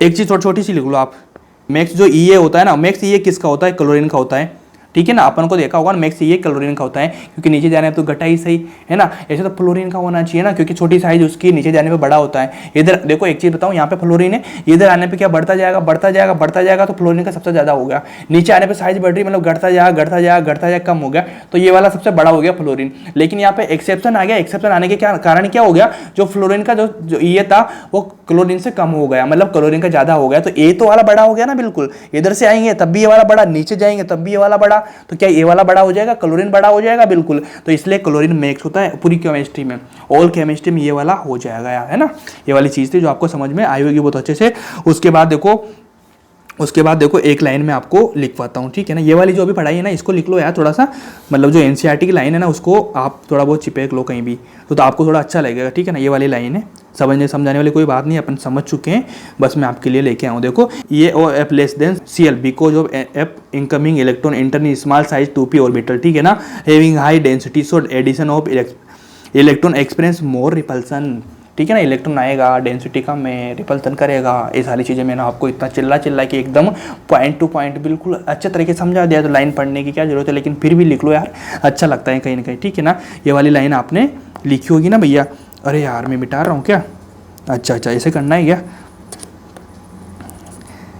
एक चीज छोटी सी लिख लो आप, मैक्स जो ई होता है ना, मैक्स ई किसका होता है, क्लोरीन का होता है, ठीक है ना। अपन को देखा होगा मैक्स ये क्लोरीन का होता है, क्योंकि नीचे जाने पे तो घटा ही सही है ना, ऐसे तो फ्लोरीन का होना चाहिए ना, क्योंकि छोटी साइज उसकी नीचे जाने पे बड़ा होता है। इधर देखो एक चीज बताऊं, यहाँ पे फ्लोरीन है, इधर आने पे क्या बढ़ता जाएगा, बढ़ता जाएगा, बढ़ता जाएगा, तो फ्लोरीन का सबसे ज्यादा हो गया। नीचे आने पे साइज बढ़ रही, मतलब घटता जाएगा, घटता जाएगा, घटता जाएगा, कम हो गया, तो ये वाला सबसे बड़ा हो गया फ्लोरीन। लेकिन यहाँ पे एक्सेप्शन आ गया, एक्सेप्शन आने के क्या कारण क्या हो गया, जो फ्लोरीन का जो ये था वो क्लोरीन से कम हो गया, मतलब क्लोरीन का ज्यादा हो गया, तो ये तो वाला बड़ा हो गया ना, बिल्कुल। इधर से आएंगे तब भी ये वाला बड़ा, नीचे जाएंगे तब भी ये वाला बड़ा, तो क्या ये वाला बड़ा हो जाएगा, क्लोरीन बड़ा हो जाएगा, बिल्कुल। तो इसलिए क्लोरीन मैक्स होता है पूरी केमिस्ट्री में, ऑल केमिस्ट्री में ये वाला हो जाएगा यार, है ना। ये वाली चीज थी जो आपको समझ में आई होगी बहुत अच्छे से। उसके बाद देखो एक लाइन में आपको लिखवाता हूँ, ठीक है ना। ये वाली जो अभी पढ़ाई है ना, इसको लिख लो यार थोड़ा सा, मतलब जो एनसीईआरटी की लाइन है ना, उसको आप थोड़ा बहुत चिपक लो कहीं भी, तो आपको थोड़ा अच्छा लगेगा, ठीक है ना। ये वाली लाइन है, समझाने वाली कोई बात नहीं, अपन समझ चुके हैं, बस मैं आपके लिए लेके आऊँ। देखो ये O F less than Cl because of F incoming electron enter in small size 2p orbital, ठीक है ना, having high density, so addition of electron experience more repulsion, ठीक है ना। इलेक्ट्रॉन आएगा, डेंसिटी कम है, रिपल्सन करेगा, ये सारी चीज़ें मैंने आपको इतना चिल्ला के एकदम पॉइंट टू पॉइंट बिल्कुल अच्छे तरीके से समझा दिया, तो लाइन पढ़ने की क्या जरूरत है, लेकिन फिर भी लिख लो यार, अच्छा लगता है कहीं ना कहीं, ठीक है ना। ये वाली लाइन आपने लिखी होगी ना भैया। अरे यार मैं मिटा रहा हूँ क्या, अच्छा ऐसे करना है क्या।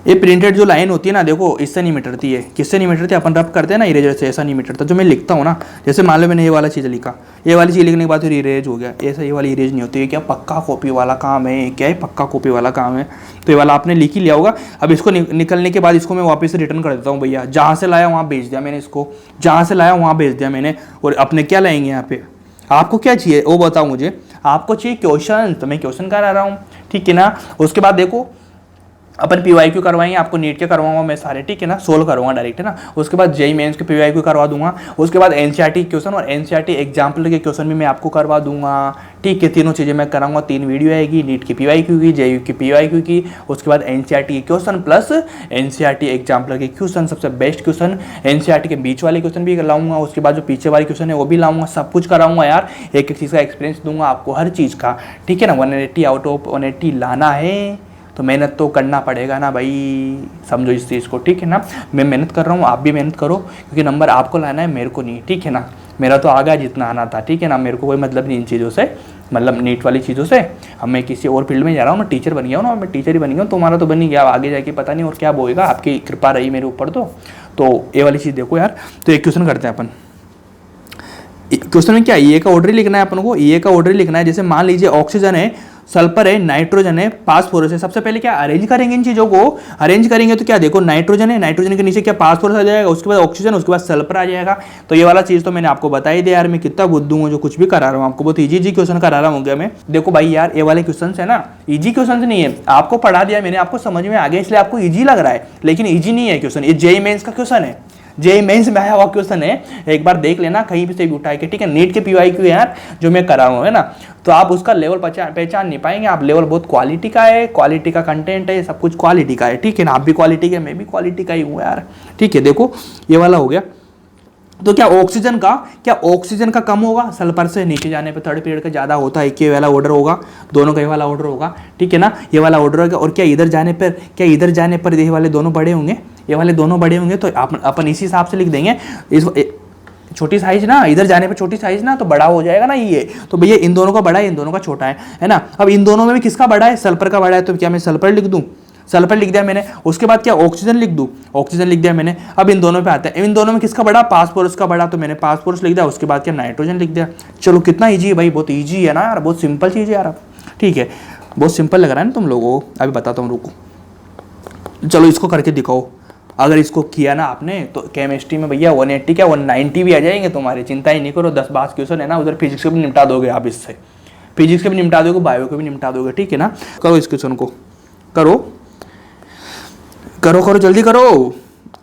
ये प्रिंटेड जो लाइन होती है ना, देखो इससे नहीं मिटती है, किससे नहीं मिटती, अपन रब करते हैं ना इरेजर से, ऐसा नहीं मिटता। जो मैं लिखता हूँ ना, जैसे मान लो मैंने ये वाला चीज़ लिखा, ये वाली चीज़ लिखने के बाद फिर इरेज हो गया, ऐसा ये वाली इरेज नहीं होती है, क्या पक्का कॉपी वाला काम है, क्या है पक्का कॉपी वाला काम है। तो ये वाला आपने लिख ही लिया होगा। अब इसको निकलने के बाद इसको मैं वापस से रिटर्न कर देता हूँ भैया, जहाँ से लाया वहाँ भेज दिया मैंने, इसको जहाँ से लाया वहाँ भेज दिया मैंने। और अपने क्या लाएंगे यहाँ पे, आपको क्या चाहिए वो बताओ मुझे, आपको चाहिए क्वेश्चन, तो मैं क्वेश्चन करा रहा हूँ, ठीक है ना। उसके बाद देखो अपन PYQ करवाएंगे, आपको नीट के करवाऊंगा मैं सारे, ठीक है ना, सोल्व करूँगा डायरेक्ट, है ना। उसके बाद जेई मेंस के PYQ करवा दूंगा। उसके बाद एनसीईआरटी क्वेश्चन और एनसीईआरटी एग्जाम्पल के क्वेश्चन भी मैं आपको करवा दूंगा, ठीक है। तीनों चीज़ें मैं कराऊंगा, 3 वीडियो आएगी, नीट की PYQ की, जेयू की PYQ की, उसके बाद एनसीईआरटी के क्वेश्चन प्लस एनसीईआरटी एग्जाम्पल के क्वेश्चन, सबसे बेस्ट क्वेश्चन, एनसीईआरटी के बीच वाले क्वेश्चन भी लाऊंगा, उसके बाद जो पीछे वाले क्वेश्चन है वो भी लाऊंगा, सब कुछ कराऊंगा यार, एक चीज़ का एक्सपीरियंस दूंगा आपको हर चीज़ का, ठीक है ना। 180 आउट ऑफ 180 लाना है तो मेहनत तो करना पड़ेगा ना भाई, समझो इस चीज़ को, ठीक है ना। मैं मेहनत कर रहा हूँ, आप भी मेहनत करो, क्योंकि नंबर आपको लाना है, मेरे को नहीं, ठीक है ना। मेरा तो आ गया जितना आना था, ठीक है ना, मेरे को कोई मतलब नहीं इन चीज़ों से, मतलब नीट वाली चीज़ों से। अब मैं किसी और फील्ड में जा रहा हूँ, मैं टीचर बन गया हूँ ना, मैं टीचर ही बन गया हूँ, तुम्हारा तो बन ही गया, आगे जाके पता नहीं और क्या बोएगा, आपकी कृपा रही मेरे ऊपर। तो ये वाली चीज़ देखो यार। तो एक क्वेश्चन करते हैं अपन, क्वेश्चन में क्या ये का ऑर्डर लिखना है अपन को, ये का ऑर्डर लिखना है। जैसे मान लीजिए ऑक्सीजन है, सल्फर है, नाइट्रोजन है, फास्फोरस है। सबसे पहले क्या अरेंज करेंगे इन चीजों को, अरेंज करेंगे तो क्या देखो नाइट्रोजन है, नाइट्रोजन के नीचे क्या फास्फोरस आ जाएगा, उसके बाद ऑक्सीजन, उसके बाद सल्फर आ जाएगा। तो ये वाला चीज तो मैंने आपको बता ही दिया यार, मैं कितना बुद्धू हूँ जो कुछ भी करा रहा हूँ आपको, बहुत इजी क्वेश्चन करा रहा हूँ क्या मैं। देखो भाई यार ये वाले क्वेश्चन है ना, इजी क्वेश्चन नहीं है, आपको पढ़ा दिया मैंने, आपको समझ में आ गया इसलिए आपको ईजी लग रहा है, लेकिन ईजी नहीं है क्वेश्चन। ये जेईई मेंस का क्वेश्चन है, जेईई मेंस में आया हुआ क्वेश्चन है, एक बार देख लेना कहीं भी से भी उठा के, ठीक है। नीट के PYQ है यार जो मैं करा हूँ, है ना, तो आप उसका लेवल पहचान नहीं पाएंगे। आप लेवल बहुत क्वालिटी का है, क्वालिटी का कंटेंट है, सब कुछ क्वालिटी का है, ठीक है ना। आप भी क्वालिटी के, मैं भी क्वालिटी का ही हूँ यार, ठीक है। देखो ये वाला हो गया। तो क्या ऑक्सीजन का कम होगा सल्फर से नीचे जाने पे, थर्ड पीरियड का ज़्यादा होता है, ये वाला ऑर्डर होगा, दोनों का ये वाला ऑर्डर होगा, ठीक है ना, ये वाला ऑर्डर होगा। और क्या इधर जाने पर ये वाले दोनों बड़े होंगे, ये वाले दोनों बड़े होंगे, तो अपन इसी हिसाब से लिख देंगे। इस छोटी साइज ना, इधर जाने पे छोटी साइज ना, तो बड़ा हो जाएगा ना ये, तो भैया इन दोनों का बड़ा है, इन दोनों का छोटा है ना। अब इन दोनों में भी किसका बड़ा है, सल्फर का बड़ा है, तो क्या मैं सल्फर लिख दूं, सल्फर लिख दिया मैंने। उसके बाद क्या ऑक्सीजन लिख दूं, ऑक्सीजन लिख दिया मैंने। अब इन दोनों पे आता है, इन दोनों में किसका बड़ा, फास्फोरस का बड़ा, तो मैंने फास्फोरस लिख दिया। उसके बाद क्या नाइट्रोजन लिख दिया। चलो कितना ईजी है भाई, बहुत ईजी है ना यार, बहुत सिंपल चीज़ है यार, ठीक है, बहुत सिंपल लग रहा है ना तुम लोगों को। अभी बताता हूँ, रुको, चलो इसको करके दिखाओ। अगर इसको किया ना आपने तो केमिस्ट्री में भैया 180 क्या 190 भी आ जाएंगे तुम्हारे, चिंता ही नहीं करो। 10-12 क्वेश्चन है ना, उधर फिजिक्स के भी निपटा दोगे आप, इससे फिजिक्स के भी निपटा दोगे, बायो के भी निपटा दोगे, ठीक है ना। करो इस क्वेश्चन को, करो करो करो जल्दी करो,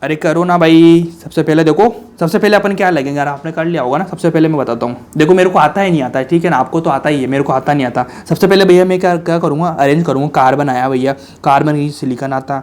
अरे करो ना भाई। सबसे पहले देखो, सबसे पहले अपन क्या लगेंगे यार, आपने कर लिया होगा ना। सबसे पहले मैं बताता हूँ, देखो मेरे को आता है नहीं आता है, ठीक है ना, आपको तो आता ही है, मेरे को आता नहीं आता। सबसे पहले भैया मैं क्या क्या करूँगा, अरेंज करूँगा। कार्बन आया भैया, कार्बन की सिलिकॉन आता,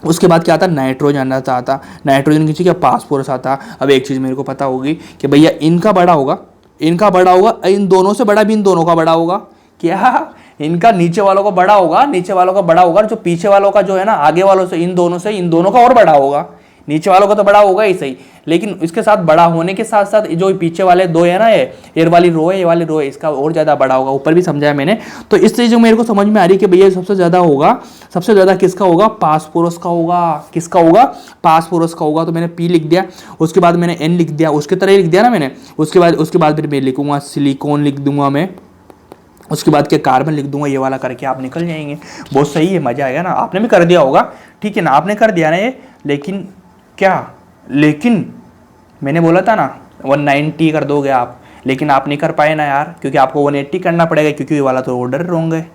उसके बाद क्या आता, नाइट्रोजन आता, नाइट्रोजन की क्या फास्फोरस आता। अब एक चीज़ मेरे को पता होगी कि भैया इनका बड़ा होगा, इन दोनों से बड़ा भी इन दोनों का बड़ा होगा। क्या, इनका नीचे वालों का बड़ा होगा, नीचे वालों का बड़ा होगा, जो पीछे वालों का जो है ना, आगे वालों से इन दोनों का और बड़ा होगा। नीचे वालों का तो बड़ा होगा ही सही, लेकिन इसके साथ बड़ा होने के साथ साथ जो पीछे वाले दो है ना, ये वाली रो है, ये वाली रो है, इसका और ज़्यादा बड़ा होगा। ऊपर भी समझाया मैंने। तो इस चीज़ मेरे को समझ में आ रही है कि भैया सबसे ज़्यादा होगा, सबसे ज़्यादा किसका होगा, फास्फोरस का होगा। किसका होगा, फास्फोरस का होगा। तो मैंने P लिख दिया, उसके बाद मैंने N लिख दिया, उसके तरह लिख दिया ना मैंने। उसके बाद फिर मैं लिखूंगा सिलिकॉन लिख दूंगा मैं, उसके बाद क्या कार्बन लिख दूंगा, ये वाला करके आप निकल जाएंगे। बहुत सही है, मजा आएगा ना। आपने भी कर दिया होगा, ठीक है ना, आपने कर दिया ना ये। लेकिन मैंने बोला था ना 190 कर दोगे आप, लेकिन आप नहीं कर पाए ना यार, क्योंकि आपको 180 करना पड़ेगा, क्योंकि ये वाला तो ऑर्डर रॉन्ग है।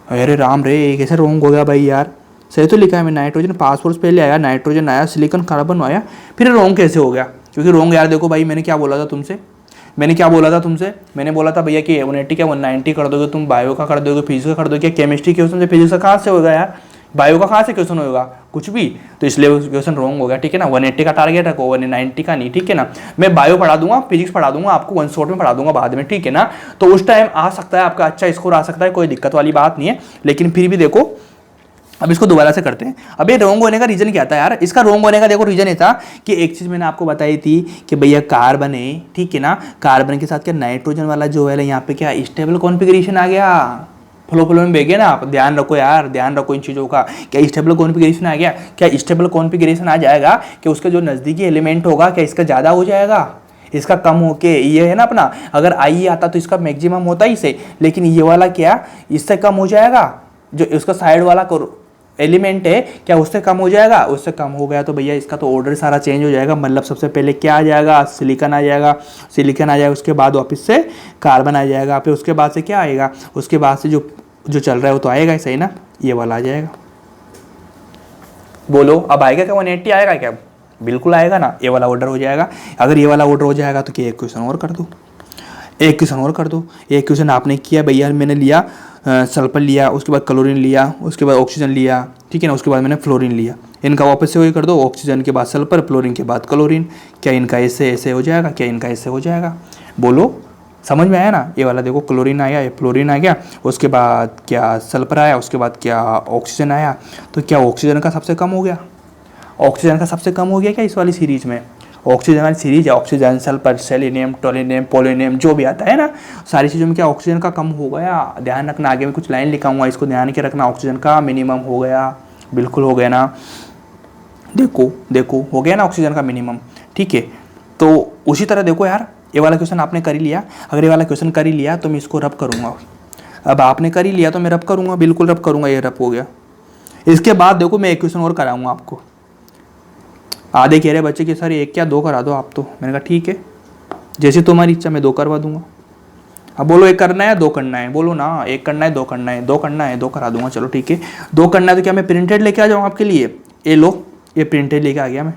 अरे राम रे, कैसे रॉन्ग हो गया भाई यार, सही तो लिखा है मैं। नाइट्रोजन फास्फोरस पहले आया, नाइट्रोजन आया, सिलिकॉन कार्बन आया, फिर रॉन्ग कैसे हो गया। क्योंकि रॉन्ग यार, देखो भाई मैंने क्या बोला था तुमसे, मैंने बोला था भैया कि 180 क्या 190 कर दोगे तुम, बायो का कर दोगे, फिजिक्स का कर दोगे। क्या केमिस्ट्री क्वेश्चन से फिजिक्स का कहाँ से होगा यार, बायो का कहाँ से क्वेश्चन होगा, कुछ भी। तो इसलिए क्वेश्चन रॉन्ग हो गया, ठीक है ना। 180 का टारगेट रखो, 190 का नहीं, ठीक है ना। मैं बायो पढ़ा दूंगा, फिजिक्स पढ़ा दूंगा आपको, 1 शॉट में पढ़ा दूंगा बाद में, ठीक है ना। तो उस टाइम आ सकता है आपका अच्छा स्कोर आ सकता है, कोई दिक्कत वाली बात नहीं है। लेकिन फिर भी देखो, अब इसको दोबारा से करते हैं। अब ये रॉन्ग होने का रीजन क्या था यार, इसका रॉन्ग होने का देखो रीजन ये था कि एक चीज मैंने आपको बताई थी कि भैया कार्बन है, ठीक है ना, कार्बन के साथ क्या नाइट्रोजन वाला जो है यहाँ पे क्या स्टेबल कॉन्फ़िगरेशन आ गया। फ्लो में भेगे ना आप, ध्यान रखो यार, ध्यान रखो इन चीज़ों का। क्या स्टेबल कॉन्फ़िगरेशन आ गया, क्या स्टेबल कॉन्फ़िगरेशन आ जाएगा कि उसका जो नज़दीकी एलिमेंट होगा क्या इसका ज़्यादा हो जाएगा, इसका कम होके ये है ना अपना। अगर आई आता तो इसका मैक्सिमम होता ही से, लेकिन ये वाला क्या इससे कम हो जाएगा, जो उसका साइड वाला एलिमेंट है क्या उससे कम हो जाएगा। उससे कम हो गया तो भैया इसका तो ऑर्डर सारा चेंज हो जाएगा। मतलब सबसे पहले क्या आ जाएगा, सिलिकॉन आ जाएगा, उसके बाद वापस से कार्बन आ जाएगा, फिर उसके बाद से क्या आएगा, उसके बाद से जो चल रहा है वो तो आएगा ही सही ना, ये वाला आ जाएगा। बोलो अब आएगा क्या, 180 आएगा क्या, बिल्कुल आएगा ना, ये वाला ऑर्डर हो जाएगा। अगर ये वाला ऑर्डर हो जाएगा तो क्या एक क्वेश्चन और कर दो, एक क्वेश्चन आपने किया भैया, मैंने लिया सल्फर लिया, उसके बाद क्लोरीन लिया, उसके बाद ऑक्सीजन लिया, ठीक है ना, उसके बाद मैंने फ्लोरीन लिया। इनका वापस से वही कर दो, ऑक्सीजन के बाद सल्फर, फ्लोरीन के बाद क्लोरीन। क्या इनका ऐसे हो जाएगा, क्या इनका ऐसे हो जाएगा, बोलो समझ में आया ना। ये वाला देखो क्लोरीन आया, ये फ्लोरीन आ गया, उसके बाद क्या सल्फर आया, उसके बाद क्या ऑक्सीजन आया। तो क्या ऑक्सीजन का सबसे कम हो गया, क्या इस वाली सीरीज में। ऑक्सीजन वाली सीरीज है, ऑक्सीजन, सल्फर, सेलेनियम, टोल्यूनियम, पोलोनियम जो भी आता है ना, सारी चीज़ों में क्या ऑक्सीजन का कम हो गया। ध्यान रखना, आगे में कुछ लाइन लिखा हुआ, इसको ध्यान के रखना। ऑक्सीजन का मिनिमम हो गया, बिल्कुल हो गया ना, देखो हो गया ना ऑक्सीजन का मिनिमम, ठीक है। तो उसी तरह देखो यार, ये वाला क्वेश्चन आपने कर ही लिया। अगर ये वाला क्वेश्चन कर ही लिया तो मैं इसको रब करूँगा। अब आपने कर ही लिया तो मैं रब करूँगा, बिल्कुल रब करूँगा, ये रब हो गया। इसके बाद देखो मैं एक क्वेश्चन और कराऊँगा आपको। आधे कह रहे बच्चे कि सर एक क्या दो करा दो आप, तो मैंने कहा ठीक है, जैसे तुम्हारी इच्छा, मैं 2 करवा दूंगा। अब बोलो एक करना है 2 करना है, बोलो ना, एक करना है 2 करना है, 2 करना है 2 करा दूंगा। चलो ठीक है, 2 करना है तो क्या मैं प्रिंटेड लेके आ जाऊँ आपके लिए, ये लो, ये प्रिंटेड लेके आ गया मैं,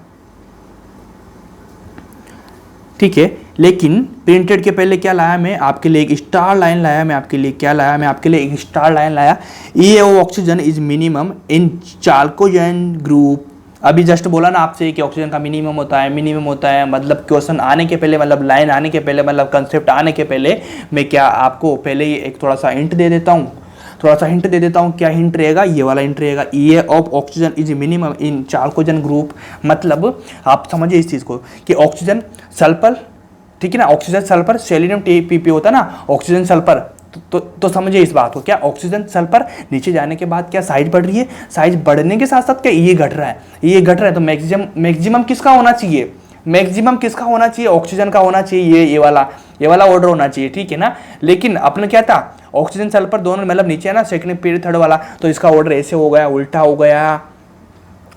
ठीक है। लेकिन प्रिंटेड के पहले क्या लाया मैं आपके लिए, एक स्टार लाइन लाया मैं आपके लिए, क्या लाया मैं आपके लिए, एक स्टार लाइन लाया, EAO oxygen is minimum in chalcogen group. अभी जस्ट बोला ना आपसे कि ऑक्सीजन का मिनिमम होता है, मिनिमम होता है, मतलब क्वेश्चन आने के पहले, मतलब लाइन आने के पहले, मतलब कंसेप्ट आने के पहले मैं क्या आपको पहले ही एक थोड़ा सा हिंट दे देता हूँ, थोड़ा सा हिंट दे देता हूँ। क्या हिंट रहेगा, ये वाला हिंट रहेगा, EA of oxygen is minimum in chalcogen group. मतलब आप समझिए इस चीज़ को कि ऑक्सीजन सल्फर, ठीक है ना, ऑक्सीजन सल्फर सेलेनियम TPP होता है ना, ऑक्सीजन सल्फर, तो समझिए इस बात को, क्या ऑक्सीजन सल्फर नीचे जाने के बाद क्या साइज बढ़ रही है, साइज बढ़ने के साथ साथ क्या ये घट रहा है, ये घट रहा है, तो मैक्सिमम किसका होना चाहिए, मैक्सिमम किसका होना चाहिए, ऑक्सीजन का होना चाहिए, ये वाला ऑर्डर होना चाहिए, ठीक है ना। लेकिन अपने क्या था, ऑक्सीजन सल्फर दोनों मतलब नीचे है ना, सेकंड पीरियड थर्ड वाला, तो इसका ऑर्डर ऐसे हो गया, उल्टा हो गया,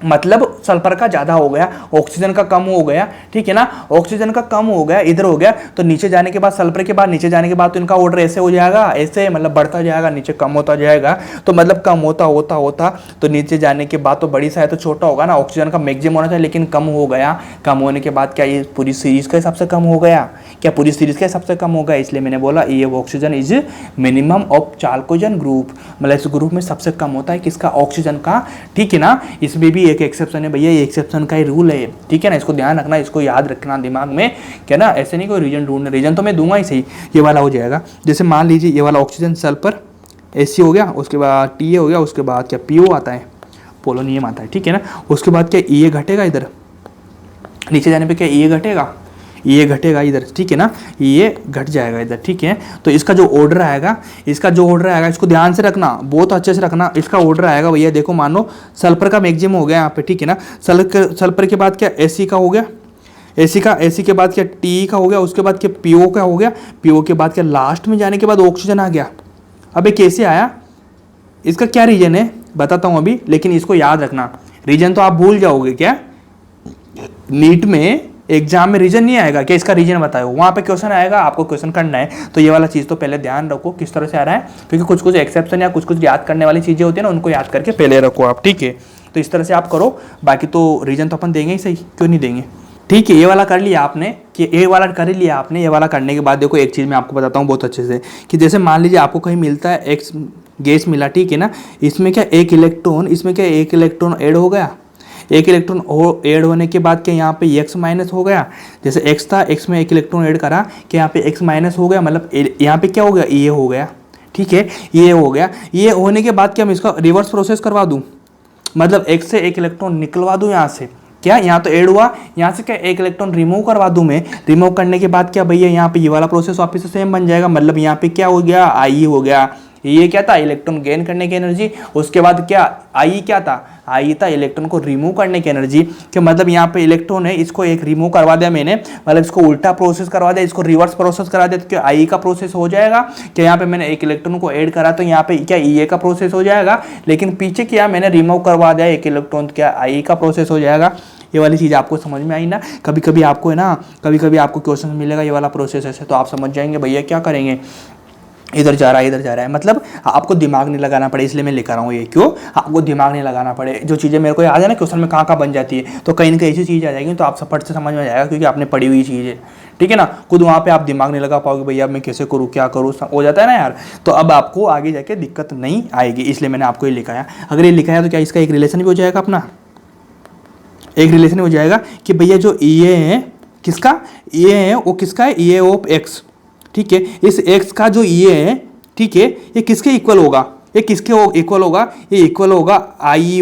मतलब सल्फर का ज़्यादा हो गया, ऑक्सीजन का कम हो गया, ठीक है ना, ऑक्सीजन का कम हो गया, इधर हो गया, तो नीचे जाने के बाद सल्फर के बाद नीचे जाने के बाद तो इनका ऑर्डर ऐसे हो जाएगा, ऐसे मतलब बढ़ता जाएगा, नीचे कम होता जाएगा, तो मतलब कम होता होता होता तो नीचे जाने के बाद तो बड़ी सा है तो छोटा होगा ना, ऑक्सीजन का मैक्सिमम होना चाहिए, लेकिन कम हो गया, कम होने के बाद क्या ये पूरी सीरीज के हिसाब से कम हो गया, क्या पूरी सीरीज के हिसाब से कम हो गया, इसलिए मैंने बोला ये oxygen is minimum of chalcogen group, मतलब इस ग्रुप में सबसे कम होता है किसका, ऑक्सीजन का, ठीक है ना। इसमें भी एक एक्सेप्शन है भैया, ये एक्सेप्शन का ही रूल है, ठीक है ना, इसको ध्यान रखना, इसको याद रखना दिमाग में, क्या ना, ऐसे नहीं कोई रीजन ढूंढना, रीजन तो मैं दूंगा ही सही, ये वाला हो जाएगा। जैसे मान लीजिए ये वाला ऑक्सीजन सल्फर AC हो गया, उसके बाद TA हो गया, उसके बाद क्या PO आता है, पोलोनियम आता है, ठीक है ना, उसके बाद क्या EA घटेगा, इधर नीचे जाने पे क्या EA घटेगा, ये घटेगा इधर, ठीक है ना, ये घट जाएगा इधर, ठीक है। तो इसका जो ऑर्डर आएगा, इसको ध्यान से रखना, बहुत अच्छे से रखना, इसका ऑर्डर आएगा भैया, देखो मानो सल्फर का मैक्सिमम हो गया यहाँ पे, ठीक है ना, सल्फर के बाद क्या AC का हो गया, AC के बाद क्या TE का हो गया, उसके बाद क्या PO का हो गया, PO के बाद क्या लास्ट में जाने के बाद ऑक्सीजन आ गया। अबे कैसे आया, इसका क्या रीजन है बताता हूँ अभी, लेकिन इसको याद रखना, रीजन तो आप भूल जाओगे, क्या नीट में एग्जाम में रीजन नहीं आएगा, क्या इसका रीजन बताओ, वहाँ पे क्वेश्चन आएगा, आपको क्वेश्चन करना है, तो ये वाला चीज़ तो पहले ध्यान रखो किस तरह से आ रहा है, क्योंकि कुछ कुछ एक्सेप्शन या कुछ कुछ याद करने वाली चीज़ें होती है ना, उनको याद करके पहले रखो आप, ठीक है। तो इस तरह से आप करो, बाकी तो रीजन तो अपन देंगे ही सही, क्यों नहीं देंगे, ठीक है। ये वाला कर लिया आपने, कि ये वाला कर ही लिया आपने, ये वाला करने के बाद देखो एक चीज़ मैं आपको बताता हूँ बहुत अच्छे से, कि जैसे मान लीजिए आपको कहीं मिलता है X गैस मिला, ठीक है ना, इसमें क्या एक इलेक्ट्रॉन, इसमें क्या एक इलेक्ट्रॉन ऐड हो गया, एक इलेक्ट्रॉन ऐड होने के बाद क्या यहाँ पे X माइनस हो गया, जैसे X था, X में एक इलेक्ट्रॉन ऐड करा, क्या यहाँ पे X माइनस हो गया, मतलब यहाँ पे क्या हो गया, ये हो गया, ठीक है, ये हो गया, ये होने के बाद क्या मैं इसका रिवर्स प्रोसेस करवा दूँ, मतलब X से एक इलेक्ट्रॉन निकलवा दूँ यहाँ से, क्या यहाँ तो ऐड हुआ, यहाँ से क्या एक इलेक्ट्रॉन रिमूव करवा दूँ मैं, रिमूव करने के बाद क्या भैया यहाँ पे ये वाला प्रोसेस वापस से सेम बन जाएगा, मतलब यहाँ पे क्या हो गया, IE हो गया, ये क्या था, इलेक्ट्रॉन गेन करने की एनर्जी, उसके बाद क्या IE क्या था, IE था इलेक्ट्रॉन को रिमूव करने की एनर्जी, कि मतलब यहाँ पे इलेक्ट्रॉन है, इसको एक रिमूव करवा दिया मैंने, मतलब इसको उल्टा प्रोसेस करवा दिया, इसको रिवर्स प्रोसेस करा दिया, तो क्या IE का प्रोसेस हो जाएगा, कि यहाँ पे मैंने एक इलेक्ट्रॉन को ऐड करा तो यहाँ पे क्या EA का प्रोसेस हो जाएगा, लेकिन पीछे क्या मैंने रिमूव करवा दिया एक इलेक्ट्रॉन, क्या IE का प्रोसेस हो जाएगा। ये वाली चीज़ आपको समझ में आई ना, कभी कभी आपको है ना, कभी कभी आपको क्वेश्चन मिलेगा ये वाला प्रोसेस ऐसे, तो आप समझ जाएंगे भैया क्या करेंगे, इधर जा रहा है इधर जा रहा है, मतलब आपको दिमाग नहीं लगाना पड़े, इसलिए मैं लिखा रहा हूँ ये, क्यों आपको दिमाग नहीं लगाना पड़े, जो चीज़ें मेरे को याद है ना क्वेश्चन में कहाँ कहाँ बन जाती है, तो कहीं ना कहीं ऐसी चीज़ आ जाएगी, तो आप सब फट से समझ में आ जाएगा, क्योंकि आपने पढ़ी हुई चीज़ है, ठीक है ना, खुद वहाँ पे आप दिमाग नहीं लगा पाओगे, भैया मैं कैसे करूँ क्या करूँ, हो जाता है ना यार, तो अब आपको आगे जाके दिक्कत नहीं आएगी, इसलिए मैंने आपको ये लिखाया। अगर ये लिखाया तो क्या इसका एक रिलेशन भी हो जाएगा, अपना एक रिलेशन हो जाएगा कि भैया जो EA है किसका, EA है वो किसका है, EA ऑफ X, ठीक है, इस X का जो EA है, ठीक है, ये किसके इक्वल होगा, ये किसके इक्वल होगा, ये इक्वल होगा IE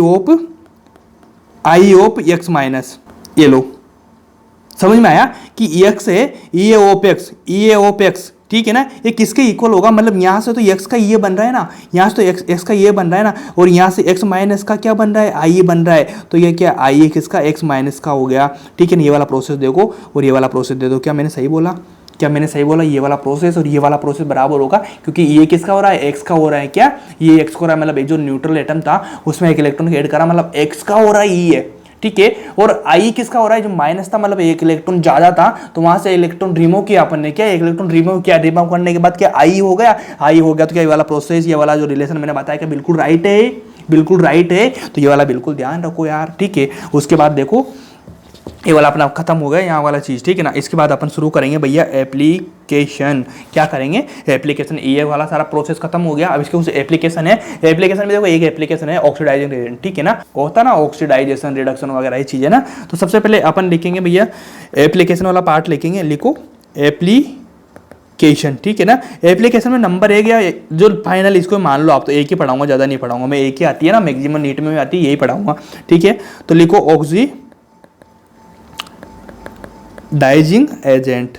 ऑफ X माइनस, ये लो समझ में आया कि X है EA ऑफ X, ठीक है ना, ये किसके इक्वल होगा, मतलब यहाँ से तो X का ये बन रहा है ना, यहाँ से तो X का ये बन रहा है ना, और यहाँ से X माइनस का क्या बन रहा है, IE बन रहा है, तो ये क्या IE किसका, X माइनस का हो गया, ठीक है ना। ये वाला प्रोसेस देखो और ये वाला प्रोसेस दे दो, क्या मैंने सही बोला, क्या मैंने सही बोला, ये वाला प्रोसेस और ये वाला प्रोसेस बराबर होगा, क्योंकि ये किसका हो रहा है, X का हो रहा है, क्या ये X को हो रहा है, मतलब एक जो न्यूट्रल एटम था उसमें एक इलेक्ट्रॉन ऐड करा, मतलब X का हो रहा है E है, ठीक है, और IE किसका हो रहा है, जो माइनस था, मतलब एक इलेक्ट्रॉन ज्यादा था, तो वहां से इलेक्ट्रॉन रिमूव किया अपन ने, क्या एक इलेक्ट्रॉन रिमूव किया, रिमूव करने के बाद क्या IE हो गया, IE हो गया, तो क्या ये वाला प्रोसेस, ये वाला जो रिलेशन मैंने बताया क्या बिल्कुल राइट है, बिल्कुल राइट है, तो ये वाला बिल्कुल ध्यान रखो यार, ठीक है। उसके बाद देखो ये वाला अपना खत्म हो गया यहाँ वाला चीज़, ठीक है ना। इसके बाद अपन शुरू करेंगे भैया एप्लीकेशन। क्या करेंगे? एप्लीकेशन। ये वाला सारा प्रोसेस खत्म हो गया। अब इसके कुछ एप्लीकेशन है। एप्लीकेशन में देखो एक एप्लीकेशन है ऑक्सीडाइजिंग एजेंट, ठीक है ना। होता ना ऑक्सीडाइजेशन, रिडक्शन वगैरह ये चीज़ है ना। तो सबसे पहले अपन लिखेंगे भैया एप्लीकेशन वाला पार्ट लिखेंगे, लिखो एप्लीकेशन, ठीक है ना। एप्लीकेशन में नंबर 1 या जो फाइनल इसको मान लो आप, तो एक ही पढ़ाऊंगा, ज़्यादा नहीं पढ़ाऊंगा मैं। एक ही आती है ना मैक्सिमम, नीट में आती है, यही पढ़ाऊंगा, ठीक है। तो लिखो ऑक्सीडाइजिंग एजेंट,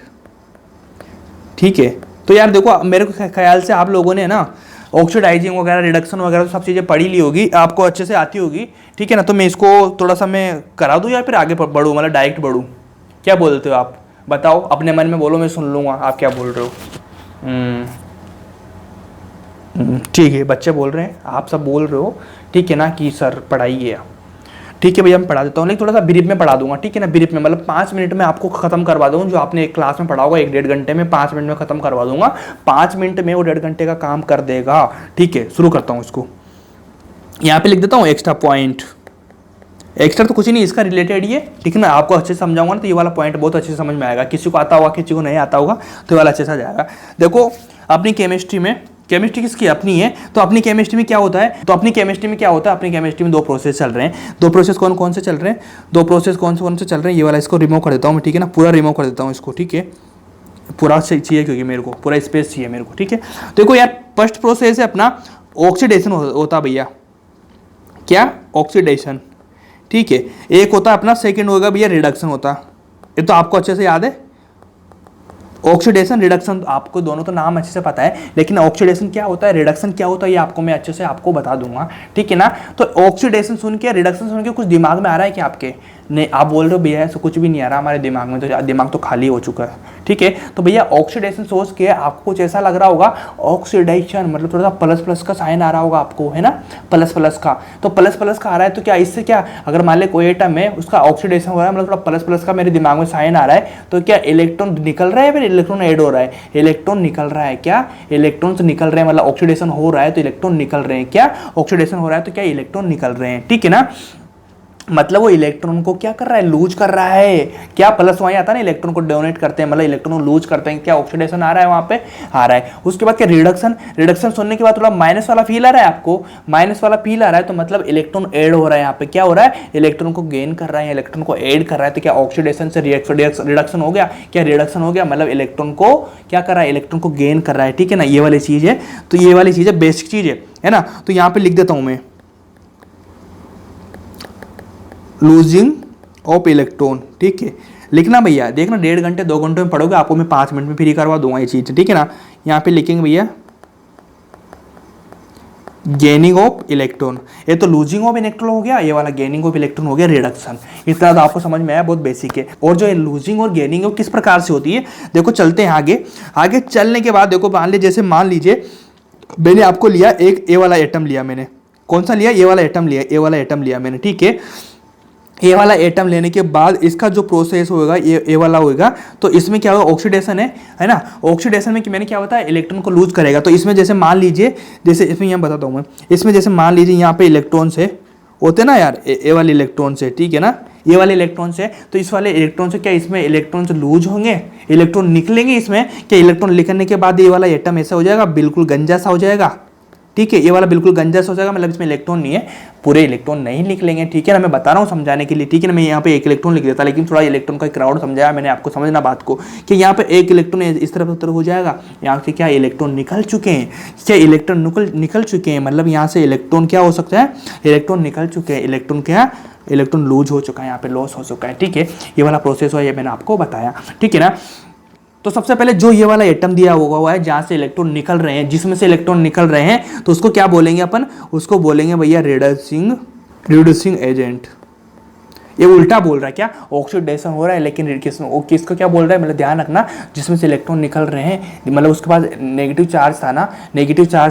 ठीक है। तो यार देखो मेरे को ख्याल से आप लोगों ने ना ऑक्सीडाइजिंग वगैरह, रिडक्शन वगैरह तो सब चीज़ें पढ़ी ली होगी, आपको अच्छे से आती होगी, ठीक है ना। तो मैं इसको थोड़ा सा मैं करा दूँ या फिर आगे बढ़ूँ, मतलब डायरेक्ट बढ़ूँ, क्या बोलते हो आप? बताओ, अपने मन में बोलो, मैं सुन लूँगा आप क्या बोल रहे हो। ठीक है, बच्चे बोल रहे हैं, आप सब बोल रहे हो, ठीक है ना, कि सर पढ़ाइए। ठीक है भैया, मैं पढ़ा देता हूँ, लेकिन थोड़ा सा ब्रीफ में पढ़ा दूंगा, ठीक है ना। ब्रीफ में मतलब 5 मिनट में आपको खत्म करवा दूंगा। जो आपने एक क्लास में पढ़ा होगा 1-1.5 घंटे में, 5 मिनट में खत्म करवा दूंगा। 5 मिनट में वो 1.5 घंटे का काम कर देगा, ठीक है। शुरू करता हूँ इसको, यहाँ पे लिख देता हूँ एक्स्ट्रा पॉइंट। एक्स्ट्रा तो कुछ नहीं, इसका रिलेटेड ये, ठीक है ना। आपको अच्छे से समझाऊंगा ना, तो ये वाला पॉइंट बहुत अच्छे से समझ में आएगा। किसी को आता होगा, किसी को नहीं आता होगा, तो ये वाला अच्छे से आ जाएगा। देखो अपनी केमिस्ट्री में, केमिस्ट्री किसकी? अपनी है। तो अपनी केमिस्ट्री में क्या होता है? अपनी केमिस्ट्री में 2 प्रोसेस चल रहे हैं। 2 प्रोसेस कौन कौन से चल रहे हैं? 2 प्रोसेस कौन से चल रहे हैं? ये वाला इसको रिमूव कर देता हूँ मैं, ठीक है ना। पूरा रिमूव कर देता हूँ इसको, ठीक है। पूरा चाहिए क्योंकि मेरे को पूरा स्पेस चाहिए मेरे को, ठीक है। देखो यार, फर्स्ट प्रोसेस है अपना ऑक्सीडेशन होता भैया। क्या? ऑक्सीडेशन, ठीक है। एक होता है अपना, सेकंड होगा भैया रिडक्शन होता। ये तो आपको अच्छे से याद है। ऑक्सीडेशन, रिडक्शन, आपको दोनों तो नाम अच्छे से पता है, लेकिन ऑक्सीडेशन क्या होता है, रिडक्शन क्या होता है, ये आपको मैं अच्छे से आपको बता दूंगा, ठीक है ना। तो ऑक्सीडेशन सुन के, रिडक्शन सुन के कुछ दिमाग में आ रहा है क्या आपके? नहीं, आप बोल रहे हो भैया ऐसा कुछ भी नहीं आ रहा हमारे दिमाग में, तो दिमाग तो खाली हो चुका है, ठीक है। तो भैया ऑक्सीडेशन सोच के आपको कुछ ऐसा लग रहा होगा, ऑक्सीडेशन मतलब थोड़ा सा प्लस प्लस का साइन आ रहा होगा आपको, है ना, प्लस प्लस का। तो प्लस प्लस का आ रहा है, तो क्या इससे क्या, अगर मान ले कोई एटम है उसका ऑक्सीडेशन हो रहा है, मतलब थोड़ा प्लस प्लस का मेरे दिमाग में साइन आ रहा है, तो क्या इलेक्ट्रॉन निकल रहा है, फिर इलेक्ट्रॉन ऐड हो रहा है? इलेक्ट्रॉन निकल रहा है। क्या इलेक्ट्रॉन्स निकल रहे हैं? मतलब ऑक्सीडेशन हो रहा है तो इलेक्ट्रॉन निकल रहे हैं। क्या ऑक्सीडेशन हो रहा है तो क्या इलेक्ट्रॉन निकल रहे हैं, ठीक है ना। मतलब वो इलेक्ट्रॉन को क्या कर रहा है? लूज कर रहा है। क्या प्लस वहीं आता है ना, इलेक्ट्रॉन को डोनेट करते हैं, मतलब इलेक्ट्रॉन को लूज करते हैं। क्या ऑक्सीडेशन आ रहा है वहां पे? आ रहा है। उसके बाद क्या रिडक्शन? रिडक्शन सुनने के बाद थोड़ा माइनस वाला फील आ रहा है आपको, माइनस वाला फील आ रहा है, तो मतलब इलेक्ट्रॉन ऐड हो रहा है यहाँ पे। क्या हो रहा है? इलेक्ट्रॉन को गेन कर रहा है, इलेक्ट्रॉन को ऐड कर रहा है। तो क्या ऑक्सीडेशन से रिडक्शन हो गया? क्या रिडक्शन हो गया? मतलब इलेक्ट्रॉन को क्या कर रहा है? इलेक्ट्रॉन को गेन कर रहा है, ठीक है ना। ये वाली चीज है, तो ये वाली चीज है, बेसिक चीज है ना। तो यहाँ पे लिख देता हूं मैं लूजिंग ऑफ इलेक्ट्रॉन, ठीक है। लिखना भैया, देखना 1.5 घंटे 2 घंटे में पढ़ोगे, आपको मैं 5 मिनट में फ्री करवा दूंगा ये चीज़, ठीक है ना। यहाँ पे लिखेंगे भैया गेनिंग ऑफ इलेक्ट्रॉन। ये तो लूजिंग ऑफ इलेक्ट्रॉन हो गया, ये वाला गेनिंग ऑफ इलेक्ट्रॉन हो गया रिडक्शन। इतना तो आपको समझ में आया, बहुत बेसिक है। और जो लूजिंग और गेनिंग किस प्रकार से होती है, देखो चलते हैं आगे। आगे चलने के बाद देखो, मान लीजिए मैंने आपको लिया एक ए वाला एटम लिया मैंने। कौन सा लिया? ये वाला एटम लिया, ए वाला एटम लिया मैंने, ठीक है। ये वाला एटम लेने के बाद इसका जो प्रोसेस होगा ये वाला होगा, तो इसमें क्या होगा? ऑक्सीडेशन है ना। ऑक्सीडेशन में कि मैंने क्या होता है, इलेक्ट्रॉन को लूज करेगा। तो इसमें जैसे मान लीजिए, जैसे इसमें यहाँ बताता हूँ मैं, इसमें जैसे मान लीजिए यहाँ पे इलेक्ट्रॉन से होते ना यार, ये वाले इलेक्ट्रॉन से, ठीक है ना, ये वाले इलेक्ट्रॉन से। तो इस वाले इलेक्ट्रॉन से क्या, इसमें इलेक्ट्रॉन से लूज होंगे, इलेक्ट्रॉन निकलेंगे इसमें। क्या इलेक्ट्रॉन निकलने के बाद ये वाला एटम ऐसा हो जाएगा, बिल्कुल गंजा सा हो जाएगा, ठीक है। ये वाला बिल्कुल गंजा सा हो जाएगा, मतलब इसमें इलेक्ट्रॉन नहीं है, पूरे इलेक्ट्रॉन नहीं निकलेंगे, ठीक है ना। मैं बता रहा हूँ समझाने के लिए, ठीक है ना। मैं यहाँ पे एक इलेक्ट्रॉन लिख देता, लेकिन थोड़ा इलेक्ट्रॉन का क्राउड समझाया मैंने आपको, समझना बात को, कि यहाँ पे एक इलेक्ट्रॉन इस तरफ उस तरफ हो जाएगा। यहाँ से क्या इलेक्ट्रॉन निकल चुके हैं, क्या इलेक्ट्रॉन निकल चुके हैं, मतलब यहाँ से इलेक्ट्रॉन क्या हो सकता है, इलेक्ट्रॉन निकल चुके हैं। इलेक्ट्रॉन क्या, इलेक्ट्रॉन लूज हो चुका है, यहाँ पे लॉस हो चुका है, ठीक है। ये वाला प्रोसेस हुआ, ये मैंने आपको बताया, ठीक है ना। तो सबसे पहले जो ये वाला एटम दिया हुआ है, जहां से इलेक्ट्रॉन निकल रहे हैं, जिसमें से इलेक्ट्रॉन निकल रहे हैं, तो उसको क्या बोलेंगे अपन? उसको बोलेंगे भैया रिड्यूसिंग एजेंट। ये उल्टा बोल रहा है, क्या ऑक्सीडेशन हो रहा है, लेकिन किसको क्या बोल रहा है, मतलब ध्यान रखना, जिसमें से इलेक्ट्रॉन निकल रहे हैं, मतलब उसके पास नेगेटिव चार्ज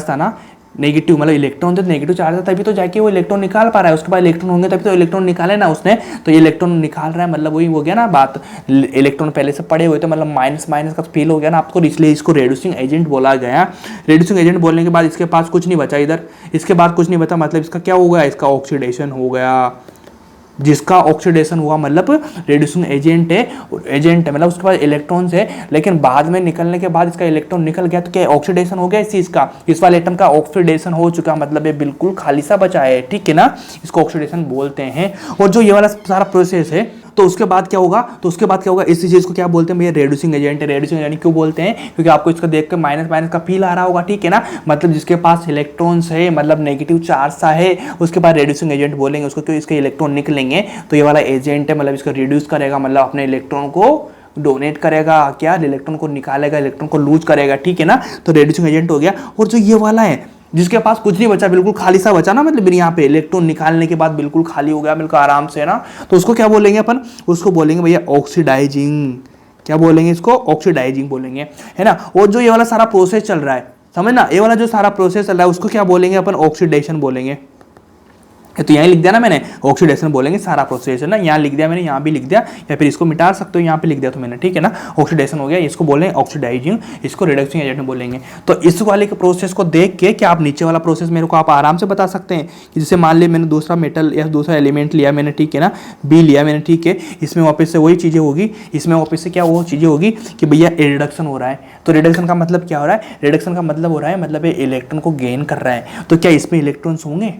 था ना, नेगेटिव मतलब इलेक्ट्रॉन, तो नेगेटिव चार्ज है, तभी तो जाके वो इलेक्ट्रॉन निकाल पा रहा है। उसके बाद इलेक्ट्रॉन होंगे तभी तो इलेक्ट्रॉन निकाले ना उसने, तो ये इलेक्ट्रॉन निकाल रहा है, मतलब वही हो गया ना बात। इलेक्ट्रॉन पहले से पड़े हुए थे, मतलब माइनस माइनस का फील हो गया ना आपको, इसलिए इसको रिड्यूसिंग एजेंट बोला गया। रिड्यूसिंग एजेंट बोलने के बाद इसके पास कुछ नहीं बचा इधर, इसके बाद कुछ नहीं बचा, मतलब इसका क्या हो गया, इसका ऑक्सीडेशन हो गया, जिसका ऑक्सीडेशन हुआ मतलब रेड्यूसिंग एजेंट है मतलब उसके पास इलेक्ट्रॉन्स है, लेकिन बाद में निकलने के बाद इसका इलेक्ट्रॉन निकल गया तो क्या ऑक्सीडेशन हो गया इस चीज का, इस वाले एटम का ऑक्सीडेशन हो चुका, मतलब ये बिल्कुल खाली सा बचा है, ठीक है ना, इसको ऑक्सीडेशन बोलते हैं। और जो ये वाला सारा प्रोसेस है तो उसके बाद क्या होगा, इस चीज को क्या बोलते हैं भैया, रेड्यूसिंग एजेंट है। रेड्यूसिंग एजेंट क्यों बोलते हैं, क्योंकि आपको इसका देख के माइनस माइनस का फील आ रहा होगा, ठीक है ना, मतलब जिसके पास इलेक्ट्रॉन्स है मतलब नेगेटिव चार्ज सा है उसके बाद रेड्यूसिंग एजेंट बोलेंगे उसको, क्यों इसके इलेक्ट्रॉन निकलेंगे तो ये वाला एजेंट है, मतलब इसको रिड्यूस करेगा, मतलब अपने इलेक्ट्रॉन को डोनेट करेगा, क्या इलेक्ट्रॉन को निकालेगा, इलेक्ट्रॉन को लूज करेगा, ठीक है ना, तो रेड्यूसिंग एजेंट हो गया। और जो ये वाला है जिसके पास कुछ नहीं बचा, बिल्कुल खाली सा बचा ना, मतलब यहाँ पे इलेक्ट्रॉन निकालने के बाद बिल्कुल खाली हो गया बिल्कुल आराम से ना, तो उसको क्या बोलेंगे अपन, उसको बोलेंगे भैया ऑक्सीडाइजिंग। क्या बोलेंगे इसको, ऑक्सीडाइजिंग बोलेंगे, है ना। और जो ये वाला सारा प्रोसेस चल रहा है समझना, ये वाला जो सारा प्रोसेस चल रहा है उसको क्या बोलेंगे अपन, ऑक्सीडेशन बोलेंगे। तो यहाँ लिख दिया ना मैंने, ऑक्सीडेशन बोलेंगे सारा प्रोसेस है ना, यहाँ लिख दिया मैंने, यहाँ भी लिख दिया, या फिर इसको मिटा सकते हो, यहाँ पे लिख दिया तो मैंने, ठीक है ना, ऑक्सीडेशन हो गया, इसको बोलेंगे ऑक्सीडाइजिंग, इसको रिडक्सिंग एजेंट बोलेंगे। तो इस वाले के प्रोसेस को देख के क्या आप नीचे वाला प्रोसेस मेरे को आप आराम से बता सकते हैं कि जैसे मान लिया मैंने दूसरा मेटल या दूसरा एलिमेंट लिया मैंने, ठीक है ना, बी लिया मैंने, ठीक है, इसमें वापस से वही चीज़ें होगी, इसमें वापस से क्या वो चीज़ें होगी कि भैया रिडक्शन हो रहा है। तो रिडक्शन का मतलब क्या हो रहा है, रिडक्शन का मतलब हो रहा है मतलब ये इलेक्ट्रॉन को गेन कर रहा है, तो क्या इसमें इलेक्ट्रॉन्स होंगे,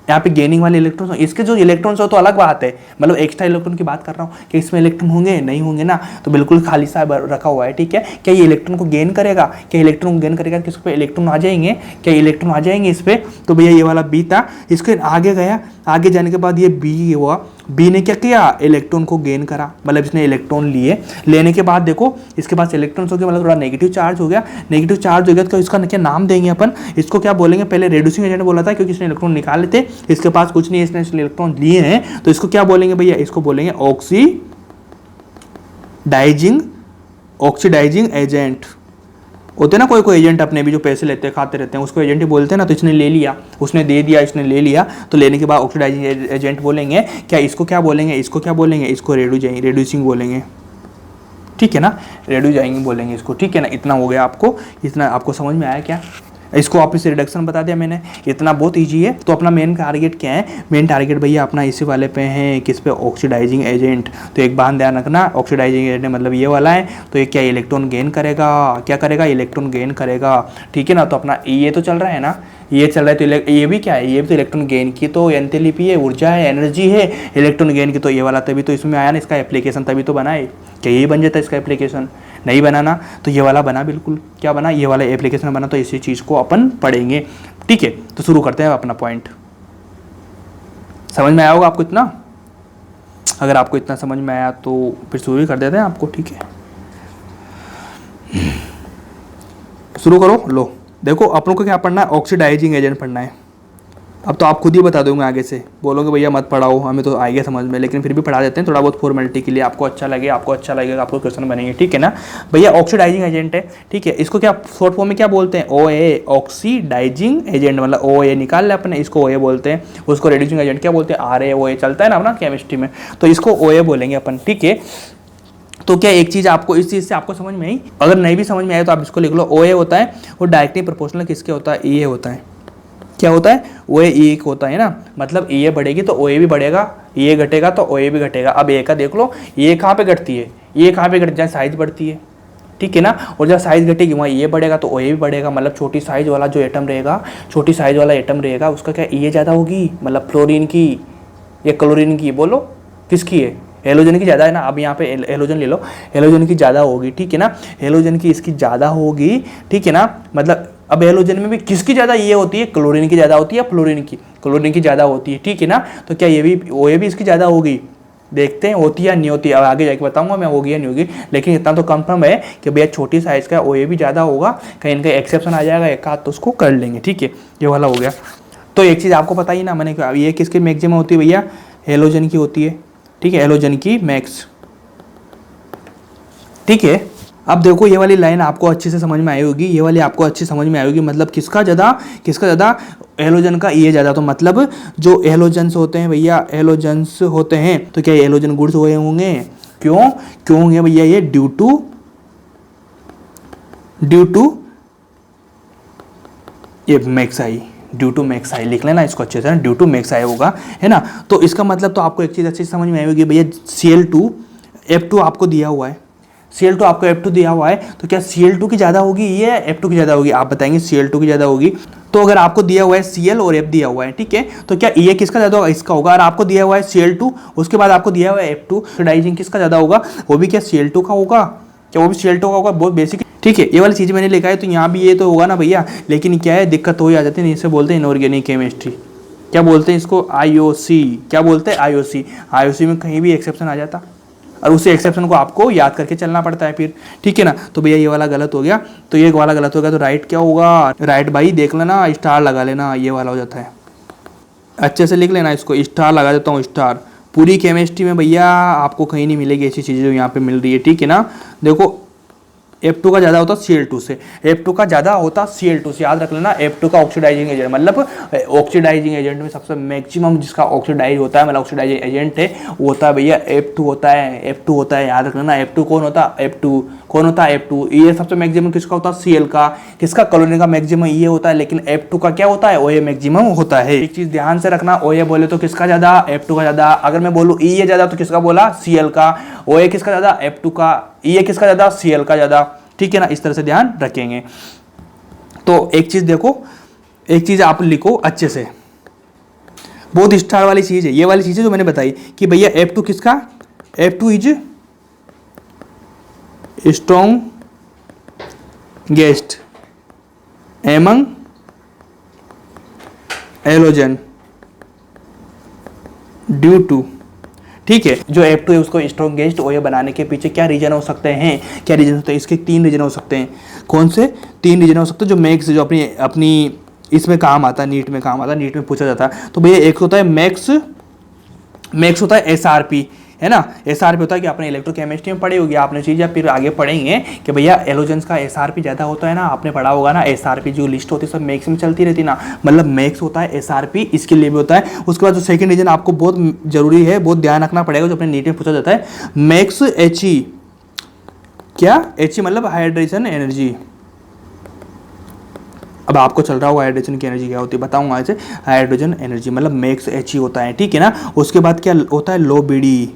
यहाँ पे गेनिंग वाले इलेक्ट्रॉन्स, इसके जो इलेक्ट्रॉन्स हो तो अलग बात है, मतलब एक्स्ट्रा इलेक्ट्रॉन की बात कर रहा हूँ कि इसमें इलेक्ट्रॉन होंगे नहीं होंगे ना, तो बिल्कुल खाली सा रखा हुआ है, ठीक है। क्या ये इलेक्ट्रॉन को गेन करेगा, क्या इलेक्ट्रॉन को गेन करेगा, किस पे इलेक्ट्रॉन आ जाएंगे, क्या इलेक्ट्रॉन आ जाएंगे इस पे, तो भैया ये वाला बी था, इसके आगे गया, आगे जाने के बाद ये बी हुआ, बी ने क्या किया, इलेक्ट्रॉन को गेन करा, मतलब इसने इलेक्ट्रॉन लिए, लेने के बाद देखो इसके पास इलेक्ट्रॉन्स हो गए, मतलब थोड़ा नेगेटिव चार्ज हो गया, नेगेटिव चार्ज हो गया तो इसका क्या नाम देंगे अपन, इसको क्या बोलेंगे, पहले रेड्यूसिंग एजेंट बोला था क्योंकि इसने इलेक्ट्रॉन निकाले थे, इसके पास कुछ नहीं, इसने इलेक्ट्रॉन लिए हैं, तो इसको क्या बोलेंगे भैया, इसको बोलेंगे ऑक्सीडाइजिंग एजेंट। होते ना कोई एजेंट अपने भी जो पैसे लेते हैं खाते रहते हैं उसको एजेंट ही बोलते हैं ना, तो इसने ले लिया, उसने दे दिया, इसने ले लिया, तो लेने के बाद ऑक्सीडाइजिंग एजेंट बोलेंगे। क्या इसको क्या बोलेंगे, इसको क्या बोलेंगे, इसको रेड्यूसिंग बोलेंगे, ठीक है ना, रेड्यूसिंग बोलेंगे इसको, ठीक है ना। इतना हो गया आपको, इतना आपको समझ में आया क्या, इसको वापस से रिडक्शन बता दिया मैंने, इतना बहुत इजी है। तो अपना मेन टारगेट क्या है, मेन टारगेट भैया अपना इसी वाले पे है, किस पे, ऑक्सीडाइजिंग एजेंट। तो एक बात ध्यान रखना, ऑक्सीडाइजिंग एजेंट मतलब ये वाला है, तो ये क्या इलेक्ट्रॉन गेन करेगा, क्या करेगा, इलेक्ट्रॉन गेन करेगा, ठीक है ना। तो अपना ये तो चल रहा है ना, ये चल रहा है, तो ये भी क्या है, ये भी तो इलेक्ट्रॉन गेन की तो एंथैल्पी है, ऊर्जा है, एनर्जी है, इलेक्ट्रॉन गेन की तो ये वाला, तभी तो इसमें आया ना, इसका एप्लीकेशन तभी तो बना है, क्या यही बन जाता है इसका एप्लीकेशन, नहीं बनाना तो ये वाला बना, बिल्कुल क्या बना, ये वाला एप्लीकेशन बना, तो इसी चीज़ को अपन पढ़ेंगे, ठीक है। तो शुरू करते हैं अपना पॉइंट, समझ में आया होगा आपको इतना, अगर आपको इतना समझ में आया तो फिर शुरू ही कर देते हैं आपको, ठीक है, शुरू करो। लो देखो अपन को क्या पढ़ना है, ऑक्सीडाइजिंग एजेंट पढ़ना है। अब तो आप खुद ही बता दोगे, आगे से बोलोगे भैया मत पढ़ाओ, हमें तो आएगा समझ में, लेकिन फिर भी पढ़ा देते हैं थोड़ा बहुत फॉर्मेलिटी के लिए, आपको अच्छा लगेगा, आपको क्वेश्चन बनेंगे, ठीक है ना। भैया ऑक्सीडाइजिंग एजेंट है, ठीक है, इसको क्या शॉर्ट फॉर्म में क्या बोलते हैं, OA, ऑक्सीडाइजिंग एजेंट, मतलब OA निकाल ले अपने, इसको OA बोलते हैं, उसको रेड्यूसिंग एजेंट क्या बोलते हैं, RaOA, चलता है ना अपना केमिस्ट्री में, तो इसको OA बोलेंगे अपन, ठीक है। तो क्या एक चीज़ आपको इस चीज़ से आपको समझ में आई, अगर नहीं भी समझ में आए तो आप इसको लिख लो, OA होता है वो डायरेक्टली प्रोपोर्शनल किसके होता है, EA होता है, क्या होता है, OA EA होता है ना, मतलब EA बढ़ेगी तो OA भी बढ़ेगा, EA घटेगा तो OA भी घटेगा। अब A का देख लो, EA कहाँ पे घटती है, EA कहाँ पे घटती है, जहाँ साइज बढ़ती है, ठीक है ना, और जहाँ साइज घटेगी वहाँ EA बढ़ेगा तो OA भी बढ़ेगा, मतलब छोटी साइज वाला जो एटम रहेगा, छोटी साइज वाला एटम रहेगा उसका क्या EA ज़्यादा होगी, मतलब फ्लोरीन की या क्लोरीन की, बोलो किसकी है, हेलोजन की ज़्यादा है ना। अब यहाँ पे हेलोजन ले लो, हेलोजन की ज़्यादा होगी, ठीक है ना, हेलोजन की इसकी ज़्यादा होगी, ठीक है ना, मतलब अब हेलोजन में भी किसकी ज़्यादा ये होती है, क्लोरीन की ज़्यादा होती है, फ्लोरीन की ज़्यादा होती है, ठीक है ना। तो क्या ये भी OA भी इसकी ज़्यादा होगी, देखते हैं होती है या नहीं होती है, अब आगे जाके बताऊंगा मैं होगी या नहीं होगी, लेकिन इतना तो कंफर्म है कि भैया छोटी साइज़ का OA भी ज़्यादा होगा, कहीं इनका एक्सेप्शन आ जाएगा एक आध तो उसको कर लेंगे, ठीक है, ये वाला हो गया। तो एक चीज़ आपको पता ही ना मैंने, ये किसकी मैक्सिमम होती है भैया, हेलोजन की होती है, ठीक है, हेलोजन की मैक्स, ठीक है। अब देखो ये वाली लाइन आपको अच्छे से समझ में आई होगी, ये वाली आपको अच्छी समझ में आई होगी, मतलब किसका ज़्यादा, हेलोजन का EA ज़्यादा, तो मतलब जो हेलोजन्स होते हैं भैया, हेलोजन्स होते हैं तो क्या ये हेलोजन गुड्स हुए होंगे, क्यों होंगे भैया, ये ड्यू टू ये मैक्स आई, ड्यू टू मैक्साई लिख लेना इसको अच्छे से, ड्यू टू मैक्साई होगा, है ना। तो इसका मतलब तो आपको एक चीज़ अच्छी समझ में आई होगी भैया, Cl2 F2 आपको दिया हुआ है, Cl2 आपको F2 दिया हुआ है, तो क्या Cl2 की ज़्यादा होगी या F2 की ज़्यादा होगी? आप बताएंगे Cl2 की ज़्यादा होगी। तो अगर आपको दिया हुआ है Cl और F दिया हुआ है, ठीक है, तो क्या ये किसका ज़्यादा होगा? इसका होगा। और आपको दिया हुआ है Cl2, उसके बाद आपको दिया हुआ है F2, ऑक्सीडाइजिंग किसका ज़्यादा होगा? वो भी क्या Cl2 का होगा? क्या वो भी Cl2 का होगा? बहुत बेसिक, ठीक है। ये वाली चीज़ मैंने लिखा है, तो यहाँ भी ये तो होगा ना भैया, लेकिन क्या है, दिक्कत हो ही आ जाती है। इसे बोलते हैं इनऑर्गेनिक केमिस्ट्री, क्या बोलते हैं इसको? IOC, क्या बोलते हैं? IOC। IOC में कहीं भी एक्सेप्शन आ जाता, और उसी एक्सेप्शन को आपको याद करके चलना पड़ता है फिर, ठीक है ना। तो भैया ये वाला गलत हो गया, तो ये वाला गलत हो गया, तो राइट क्या होगा? राइट भाई देख लेना, स्टार लगा लेना, ये वाला हो जाता है। अच्छे से लिख लेना इसको, स्टार लगा देता हूँ, स्टार। पूरी केमिस्ट्री में भैया आपको कहीं नहीं मिलेगी ऐसी चीज़ें जो यहाँ पे मिल रही है, ठीक है ना। देखो F2 का ज़्यादा होता Cl2 से, F2 का ज़्यादा होता Cl2 से, याद रख लेना। F2 का ऑक्सीडाइजिंग एजेंट, मतलब ऑक्सीडाइजिंग एजेंट में सबसे मैक्सिमम जिसका ऑक्सीडाइज होता है, मतलब ऑक्सीडाइजिंग एजेंट है, वो होता है भैया F2 होता है, F2 होता है, याद रख लेना। F2 कौन होता है? F2 कौन होता है? F2। ये सबसे मैक्सिमम किसका होता है? Cl का। किसका? कॉलोनी का मैक्सिमम ये होता है, लेकिन F2 का क्या होता है? OA मैक्सिमम होता है। एक चीज़ ध्यान से रखना, OA बोले तो किसका ज़्यादा? F2 का ज़्यादा। अगर मैं बोलूँ EA ज़्यादा तो किसका बोला? Cl का। OA किसका ज़्यादा? F2 का। EA किसका ज़्यादा? Cl का ज़्यादा, ठीक है ना। इस तरह से ध्यान रखेंगे। तो एक चीज देखो, एक चीज आप लिखो अच्छे से, बहुत स्टार वाली चीज है ये वाली चीज है जो मैंने बताई कि भैया F2 किसका? F2 is strongest among halogen due to, ठीक है। जो F2 है उसको स्ट्रॉन्गेस्ट OA बनाने के पीछे क्या रीजन हो सकते हैं? क्या रीजन होते हैं इसके? 3 रीजन हो सकते हैं। कौन से 3 रीजन हो सकते हैं जो मैक्स, जो अपनी अपनी इसमें काम आता है, नीट में काम आता है, नीट में पूछा जाता है। तो भैया एक होता है मैक्स, मैक्स होता है SRP, है ना। SRP होता है कि आपने इलेक्ट्रोकेमिस्ट्री में पढ़ी होगी आपने चीज़, या फिर आगे पढ़ेंगे कि भैया एलोजेंस का SRP ज़्यादा होता है ना, आपने पढ़ा होगा ना। SRP जो लिस्ट होती है सब मैक्स में चलती रहती ना, मतलब मैक्स होता है SRP, इसके लिए भी होता है। उसके बाद जो सेकंड रीजन आपको बहुत जरूरी है, बहुत ध्यान रखना पड़ेगा, जो अपने नीट में पूछा जाता है, मैक्स HE। क्या? HE मतलब हाइड्रेशन एनर्जी। अब आपको चल रहा होगा हाइड्रोजन की एनर्जी क्या होती है, बताऊंगा ऐसे। हाइड्रोजन एनर्जी मतलब मैक्स HE होता है, ठीक है ना। उसके बाद क्या होता है? लो BD।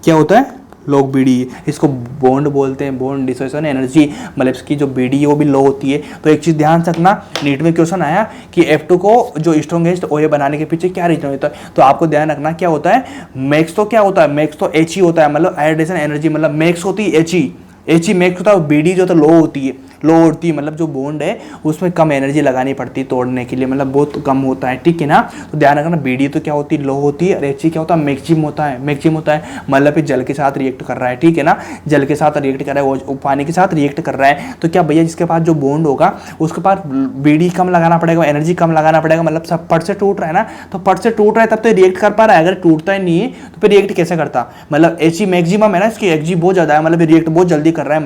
क्या होता है? लो BD। इसको बॉन्ड बोलते हैं, बॉन्ड डिसोसिएशन एनर्जी, मतलब इसकी जो BD है वो भी लो होती है। तो एक चीज़ ध्यान रखना, नीट में क्वेश्चन आया कि F2 को जो स्ट्रॉन्गेस्ट OA बनाने के पीछे क्या रीजन होता है, तो आपको ध्यान रखना क्या होता है? मैक्स तो क्या होता है? मैक्स तो HE होता है, मतलब हाइड्रेशन एनर्जी, मतलब मैक्स होती है HE मैक्स होता है। BD जो तो लो होती है, लो होती है मतलब जो बॉन्ड है उसमें कम एनर्जी लगानी पड़ती है तोड़ने के लिए, मतलब बहुत कम होता है, ठीक है ना। तो ध्यान रखना, BD तो क्या होती है? लो होती है, और HE क्या होता है? मैक्सिमम होता है, मैक्सिमम होता है, मतलब फिर जल के साथ रिएक्ट कर रहा है, ठीक है ना। जल के साथ रिएक्ट कर रहा है, वो पानी के साथ रिएक्ट कर रहा है, तो क्या भैया जिसके पास जो बॉन्ड होगा उसके पास BD कम लगाना पड़ेगा, एनर्जी कम लगाना पड़ेगा, मतलब सब पट से टूट रहा है ना, तो पट से टूट रहा है तब तो रिएक्ट कर पा रहा है। अगर टूटता ही नहीं है तो फिर रिएक्ट कैसे करता? मतलब HE मैक्सिमम है ना, इसकी HG बहुत ज़्यादा है, मतलब रिएक्ट बहुत जल्दी कर रहा है,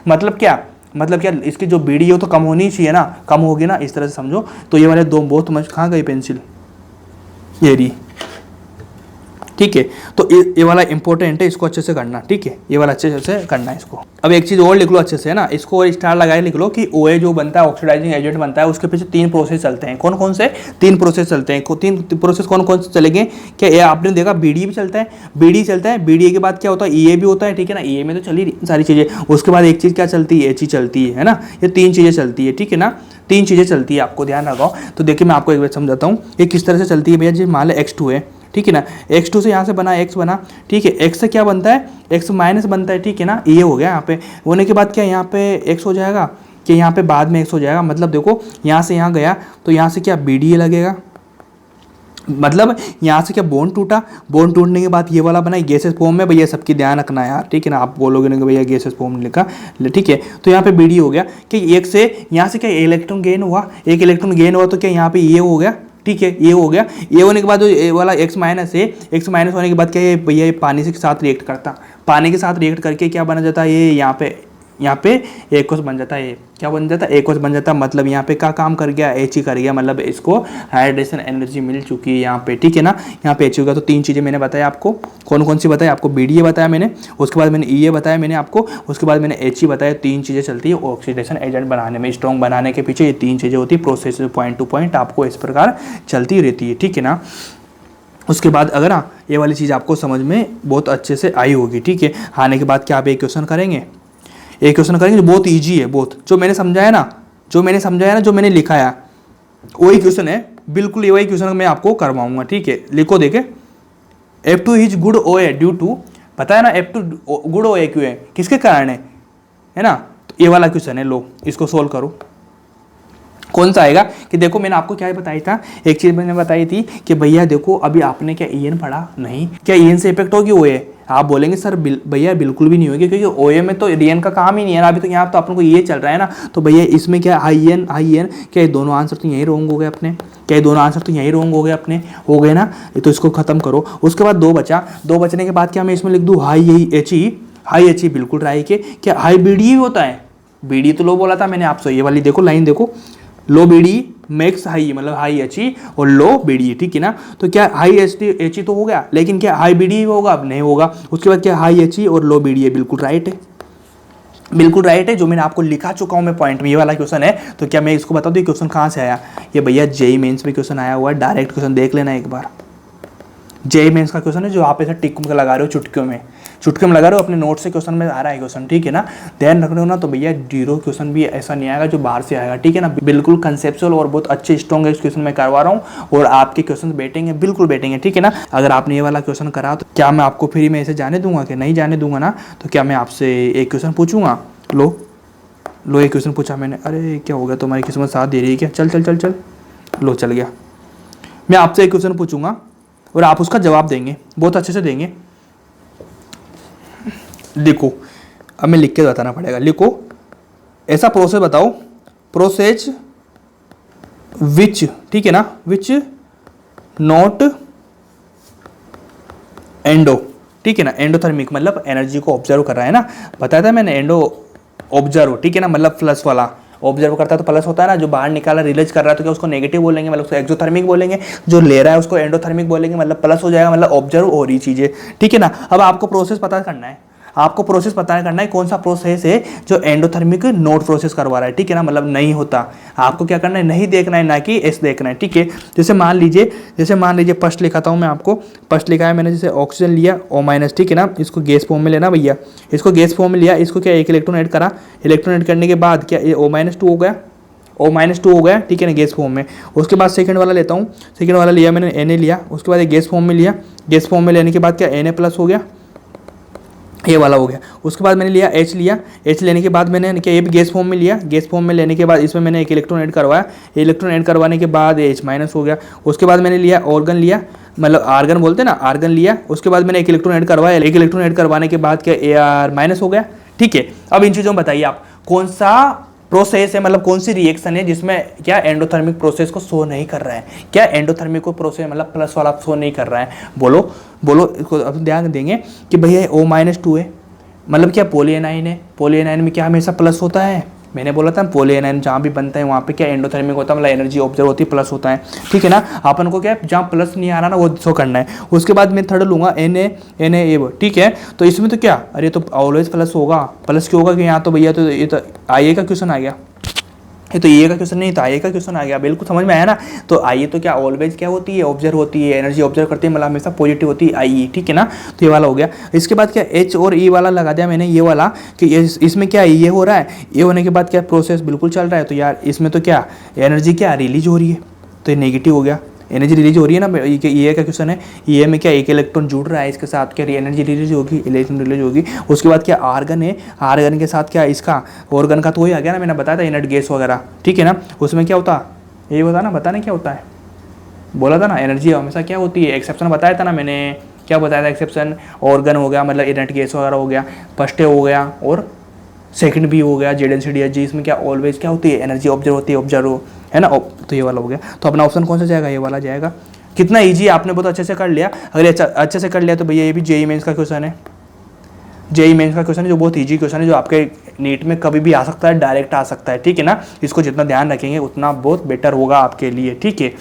मतलब क्या, मतलब क्या, इसकी जो BD है वो तो कम होनी चाहिए ना, कम होगी ना, इस तरह से समझो। तो ये वाले दो बहुत समझ, कहाँ गई पेंसिल? ये रही, ठीक है। तो ये वाला इंपॉर्टेंट है, इसको अच्छे से करना, ठीक है। ये वाला अच्छे से करना है इसको। अब एक चीज़ और लिख लो अच्छे से, है ना, इसको और स्टार लगाए लिख लो कि OA जो बनता है, ऑक्सीडाइजिंग एजेंट बनता है, उसके पीछे 3 प्रोसेस चलते हैं। कौन कौन से? 3 प्रोसेस चलते हैं। 3 प्रोसेस कौन कौन से चलेंगे? क्या ये आपने देखा? BD भी चलता है, BD चलता है, BD के बाद क्या होता है? EA भी होता है, ठीक है ना। EA में तो चली सारी चीज़ें। उसके बाद एक चीज़ क्या चलती है? HE चलती है ना। ये 3 चीज़ें चलती है, ठीक है ना। 3 चीज़ें चलती है, आपको ध्यान रखो। तो देखिए मैं आपको एक बार समझाता हूँ ये किस तरह से चलती है भैया। जी मान लो X2 है, ठीक है ना। X2 से यहाँ से बना X बना, ठीक है। X से क्या बनता है? X माइनस बनता है, ठीक है ना। ये हो गया यहाँ पे, होने के बाद क्या यहाँ पे X हो जाएगा, कि यहाँ पे बाद में X हो जाएगा। मतलब देखो यहाँ से यहाँ गया तो यहाँ से क्या BD लगेगा, मतलब यहाँ से क्या बॉन्ड टूटा, बॉन्ड टूटने के बाद ये वाला बना गैसेस फॉर्म में। भैया सबकी ध्यान रखना यार, ठीक है ना। आप बोलोगे ना कि भैया गैसेस फॉर्म लिखा, ठीक है। तो यहाँ पे BD हो गया कि एक से यहाँ से क्या इलेक्ट्रॉन गेन हुआ, एक इलेक्ट्रॉन गेन हुआ, तो क्या यहाँ पे ये हो गया, ठीक है। ये हो गया। ये होने के बाद जो ये वाला X माइनस है, X माइनस होने के बाद क्या ये भैया ये पानी के साथ रिएक्ट करता, पानी के साथ रिएक्ट करके क्या बना जाता है? ये यहाँ पे यहाँ पे एक्वस बन जाता है, क्या बन जाता है, एक्वस बन जाता है। मतलब यहाँ पे क्या काम कर गया, एच ही कर गया, मतलब इसको हाइड्रेशन एनर्जी मिल चुकी है यहाँ पे, ठीक है ना। यहाँ पे एच हो गया। तो 3 चीज़ें मैंने बताया आपको, कौन कौन सी बताई आपको, BDA बताया मैंने, उसके बाद मैंने EA बताया मैंने आपको, उसके बाद मैंने HE बताया। 3 चीज़ें चलती है ऑक्सीडेशन एजेंट बनाने में, स्ट्रॉन्ग बनाने के पीछे ये 3 चीज़ें होती है। प्रोसेस पॉइंट टू पॉइंट आपको इस प्रकार चलती रहती है, ठीक है ना। उसके बाद अगर ये वाली चीज़ आपको समझ में बहुत अच्छे से आई होगी, ठीक है। आने के बाद क्या आप एक क्वेश्चन करेंगे, एक क्वेश्चन करेंगे जो बहुत ईजी है, बहुत जो मैंने समझाया ना, जो मैंने लिखा है वही क्वेश्चन है, बिल्कुल वही क्वेश्चन मैं आपको करवाऊंगा, ठीक है। लिखो देखे, F2 is good OA due to, पता है ना F2 गुड OA क्यों है, किसके कारण है ना। तो ये वाला क्वेश्चन है, लो इसको सोल्व करो। कौन सा आएगा कि देखो मैंने आपको क्या बताया था, एक चीज़ मैंने बताई थी कि भैया देखो अभी आपने क्या EN पढ़ा नहीं, क्या EN से इफेक्ट होगी OA, आप बोलेंगे सर भैया बिल्कुल भी नहीं होगी, क्योंकि OA में तो EN का काम ही नहीं है ना, अभी तो यहाँ तो अपन को ये चल रहा है ना। तो भैया इसमें क्या हाई EN क्या ये दोनों आंसर तो यही रॉन्ग हो गए अपने, क्या ये दोनों आंसर तो यही रॉन्ग हो गए अपने, हो गए ना। तो इसको खत्म करो। उसके बाद 2 बचा, 2 बचने के बाद क्या मैं इसमें लिख दूँ हाई HE बिल्कुल ट्राई के, क्या हाई BDE होता है, BDE तो लो बोला था मैंने आपसे, ये वाली देखो लाइन देखो, लो BDE मैक्स हाई मतलब हाई HE और लो BDE, ठीक है ना। तो क्या हाई HE तो हो गया, लेकिन क्या हाई BDE होगा, अब नहीं होगा। उसके बाद क्या हाई HE और लो BDE, बिल्कुल राइट है, बिल्कुल राइट है, जो मैंने आपको लिखा चुका हूं मैं पॉइंट में, ये वाला क्वेश्चन है। तो क्या मैं इसको बता दूं क्वेश्चन कहाँ से आया, ये भैया JEE मेंस में क्वेश्चन आया हुआ है, डायरेक्ट क्वेश्चन देख लेना एक बार। JEE मेंस का क्वेश्चन है जो आप ऐसे टिक में लगा रहे हो, चुटकियों में लगा रहे हो, अपने नोट से क्वेश्चन में आ रहा है क्वेश्चन, ठीक है ना। ध्यान रख रहे हो ना। तो भैया 0 क्वेश्चन भी ऐसा नहीं आएगा जो बाहर से आएगा, ठीक है ना। बिल्कुल कंसेप्चुअल और बहुत अच्छे स्ट्रॉन्ग क्वेश्चन मैं करवा रहा हूँ, और आपके क्वेश्चन बैठेंगे, बिल्कुल बैठेंगे, ठीक है ना। अगर आपने ये वाला क्वेश्चन करा तो क्या मैं आपको फ्री में ऐसे जाने दूंगा कि नहीं जाने दूंगा ना। तो क्या मैं आपसे एक क्वेश्चन पूछूंगा, लो एक क्वेश्चन पूछा मैंने, अरे क्या हो गया, तुम्हारी किस्मत साथ दे रही है क्या, चल लो चल गया। मैं आपसे एक क्वेश्चन पूछूंगा और आप उसका जवाब देंगे, बहुत अच्छे से देंगे। लिखो, अब मैं लिख के बताना पड़ेगा, लिखो ऐसा प्रोसेस बताओ, प्रोसेस विच, ठीक है ना, विच नॉट एंडो, ठीक है ना। एंडोथर्मिक मतलब एनर्जी को ऑब्जर्व कर रहा है ना, बताया था मैंने, एंडो ऑब्जर्व, ठीक है ना, मतलब प्लस वाला, ऑब्जर्व करता है तो प्लस होता है ना, जो बाहर निकाला रिलीज कर रहा है तो क्या उसको नेगेटिव बोलेंगे, मतलब उसको एक्सोथर्मिक बोलेंगे, जो ले रहा है उसको एंडोथर्मिक बोलेंगे, मतलब प्लस हो जाएगा, मतलब ऑब्जर्व हो रही चीजें, ठीक है ना। अब आपको प्रोसेस पता करना है, आपको प्रोसेस पता करना है कौन सा प्रोसेस है जो एंडोथर्मिक नोट प्रोसेस करवा रहा है, ठीक है ना, मतलब नहीं होता। आपको क्या करना है, नहीं देखना है, ना कि एस देखना है, ठीक है। जैसे मान लीजिए फर्स्ट लिखाता हूँ मैं आपको, फर्स्ट लिखा है मैंने, जैसे ऑक्सीजन लिया O-, ठीक है ना, इसको गैस फॉर्म में लेना भैया, इसको गैस फॉर्म में लिया, इसको क्या एक इलेक्ट्रॉन ऐड करा, इलेक्ट्रॉन ऐड करने के बाद क्या ये O-2 हो गया, O-2 हो गया, ठीक है ना, गैस फॉर्म में। उसके बाद सेकंड वाला लेता हूँ, सेकंड वाला लिया मैंने Na लिया, उसके बाद ये गैस फॉर्म में लिया, गैस फॉर्म में लेने के बाद क्या Na+ हो गया, ये वाला हो गया। उसके बाद मैंने लिया H लेने के बाद मैंने क्या ये भी गैस फॉर्म में लिया, गैस फॉर्म में लेने के बाद इसमें मैंने एक इलेक्ट्रॉन ऐड करवाया, इलेक्ट्रॉन ऐड करवाने के बाद H- हो गया। उसके बाद मैंने लिया ऑर्गन लिया, मतलब आर्गन बोलते हैं ना, आर्गन लिया। उसके बाद मैंने एक इलेक्ट्रॉन ऐड करवाया, एक इलेक्ट्रॉन ऐड करवाने के बाद क्या Ar- हो गया, ठीक है। अब इन चीज़ों में बताइए आप कौन सा प्रोसेस है, मतलब कौन सी रिएक्शन है जिसमें क्या एंडोथर्मिक प्रोसेस को शो नहीं कर रहा है, क्या एंडोथर्मिक को प्रोसेस मतलब प्लस वाला शो नहीं कर रहा है, बोलो इसको। अब ध्यान देंगे कि भैया O-2 है, मतलब क्या पॉलीएनाइन है, पॉलीएनाइन में क्या हमेशा प्लस होता है, मैंने बोला था पॉलीएनाइन जहाँ भी बनता है वहाँ पे क्या एंडोथर्मिक होता है, मतलब एनर्जी ऑब्जर्व होती है, प्लस होता है, ठीक है ना। अपन को क्या जहाँ प्लस नहीं आ रहा ना वो शो करना है। उसके बाद मैं थर्ड लूँगा Na, ठीक है। तो इसमें तो क्या, अरे तो ऑलवेज प्लस होगा, प्लस क्यों होगा कि यहाँ तो भैया तो ये तो IA का क्वेश्चन आ गया, ये तो ये का क्वेश्चन नहीं था, IA का क्वेश्चन आ गया, बिल्कुल समझ में आया ना। तो IA तो क्या ऑलवेज क्या होती है, ऑब्जर्व होती है, एनर्जी ऑब्जर्व करती है, मतलब हमेशा पॉजिटिव होती है IE, ठीक है ना। तो ये वाला हो गया। इसके बाद क्या H और E वाला लगा दिया मैंने, ये वाला कि इसमें क्या ये हो रहा है, ये होने के बाद क्या प्रोसेस बिल्कुल चल रहा है, तो यार इसमें तो क्या एनर्जी क्या रिलीज हो रही है, तो ये नेगेटिव हो गया, एनर्जी रिलीज हो रही है ना। ये का क्वेश्चन है, ये में क्या एक इलेक्ट्रॉन जुड़ रहा है, इसके साथ क्या एनर्जी रिलीज होगी, इलेक्ट्रॉन रिलीज होगी। उसके बाद क्या आर्गन है, आर्गन के साथ क्या इसका ऑर्गन का तो वही आ गया ना, मैंने बताया था इनर्ट गैस वगैरह, ठीक है ना। उसमें क्या होता, ये होता ना, बताना क्या होता है, बोला था ना एनर्जी हमेशा क्या होती है, एक्सेप्शन बताया था ना मैंने, क्या बताया था एक्सेप्शन, ऑर्गन हो गया मतलब इनर्ट गैस वगैरह हो गया, फर्स्ट हो गया और सेकंड भी हो गया ZnCDH, इसमें क्या ऑलवेज क्या होती है एनर्जी ऑब्जर्व होती है, ऑब्जर्व है ना। तो ये वाला हो गया। तो अपना ऑप्शन कौन सा जाएगा, ये वाला जाएगा। कितना इजी, आपने बहुत अच्छे से कर लिया। अगर अच्छे से कर लिया तो भैया ये भी JEE मेंस का क्वेश्चन है, जेई मेंस का क्वेश्चन है जो बहुत ईजी क्वेश्चन है, जो आपके नीट में कभी भी आ सकता है, डायरेक्ट आ सकता है, ठीक है ना। इसको जितना ध्यान रखेंगे उतना बहुत बेटर होगा आपके लिए, ठीक है।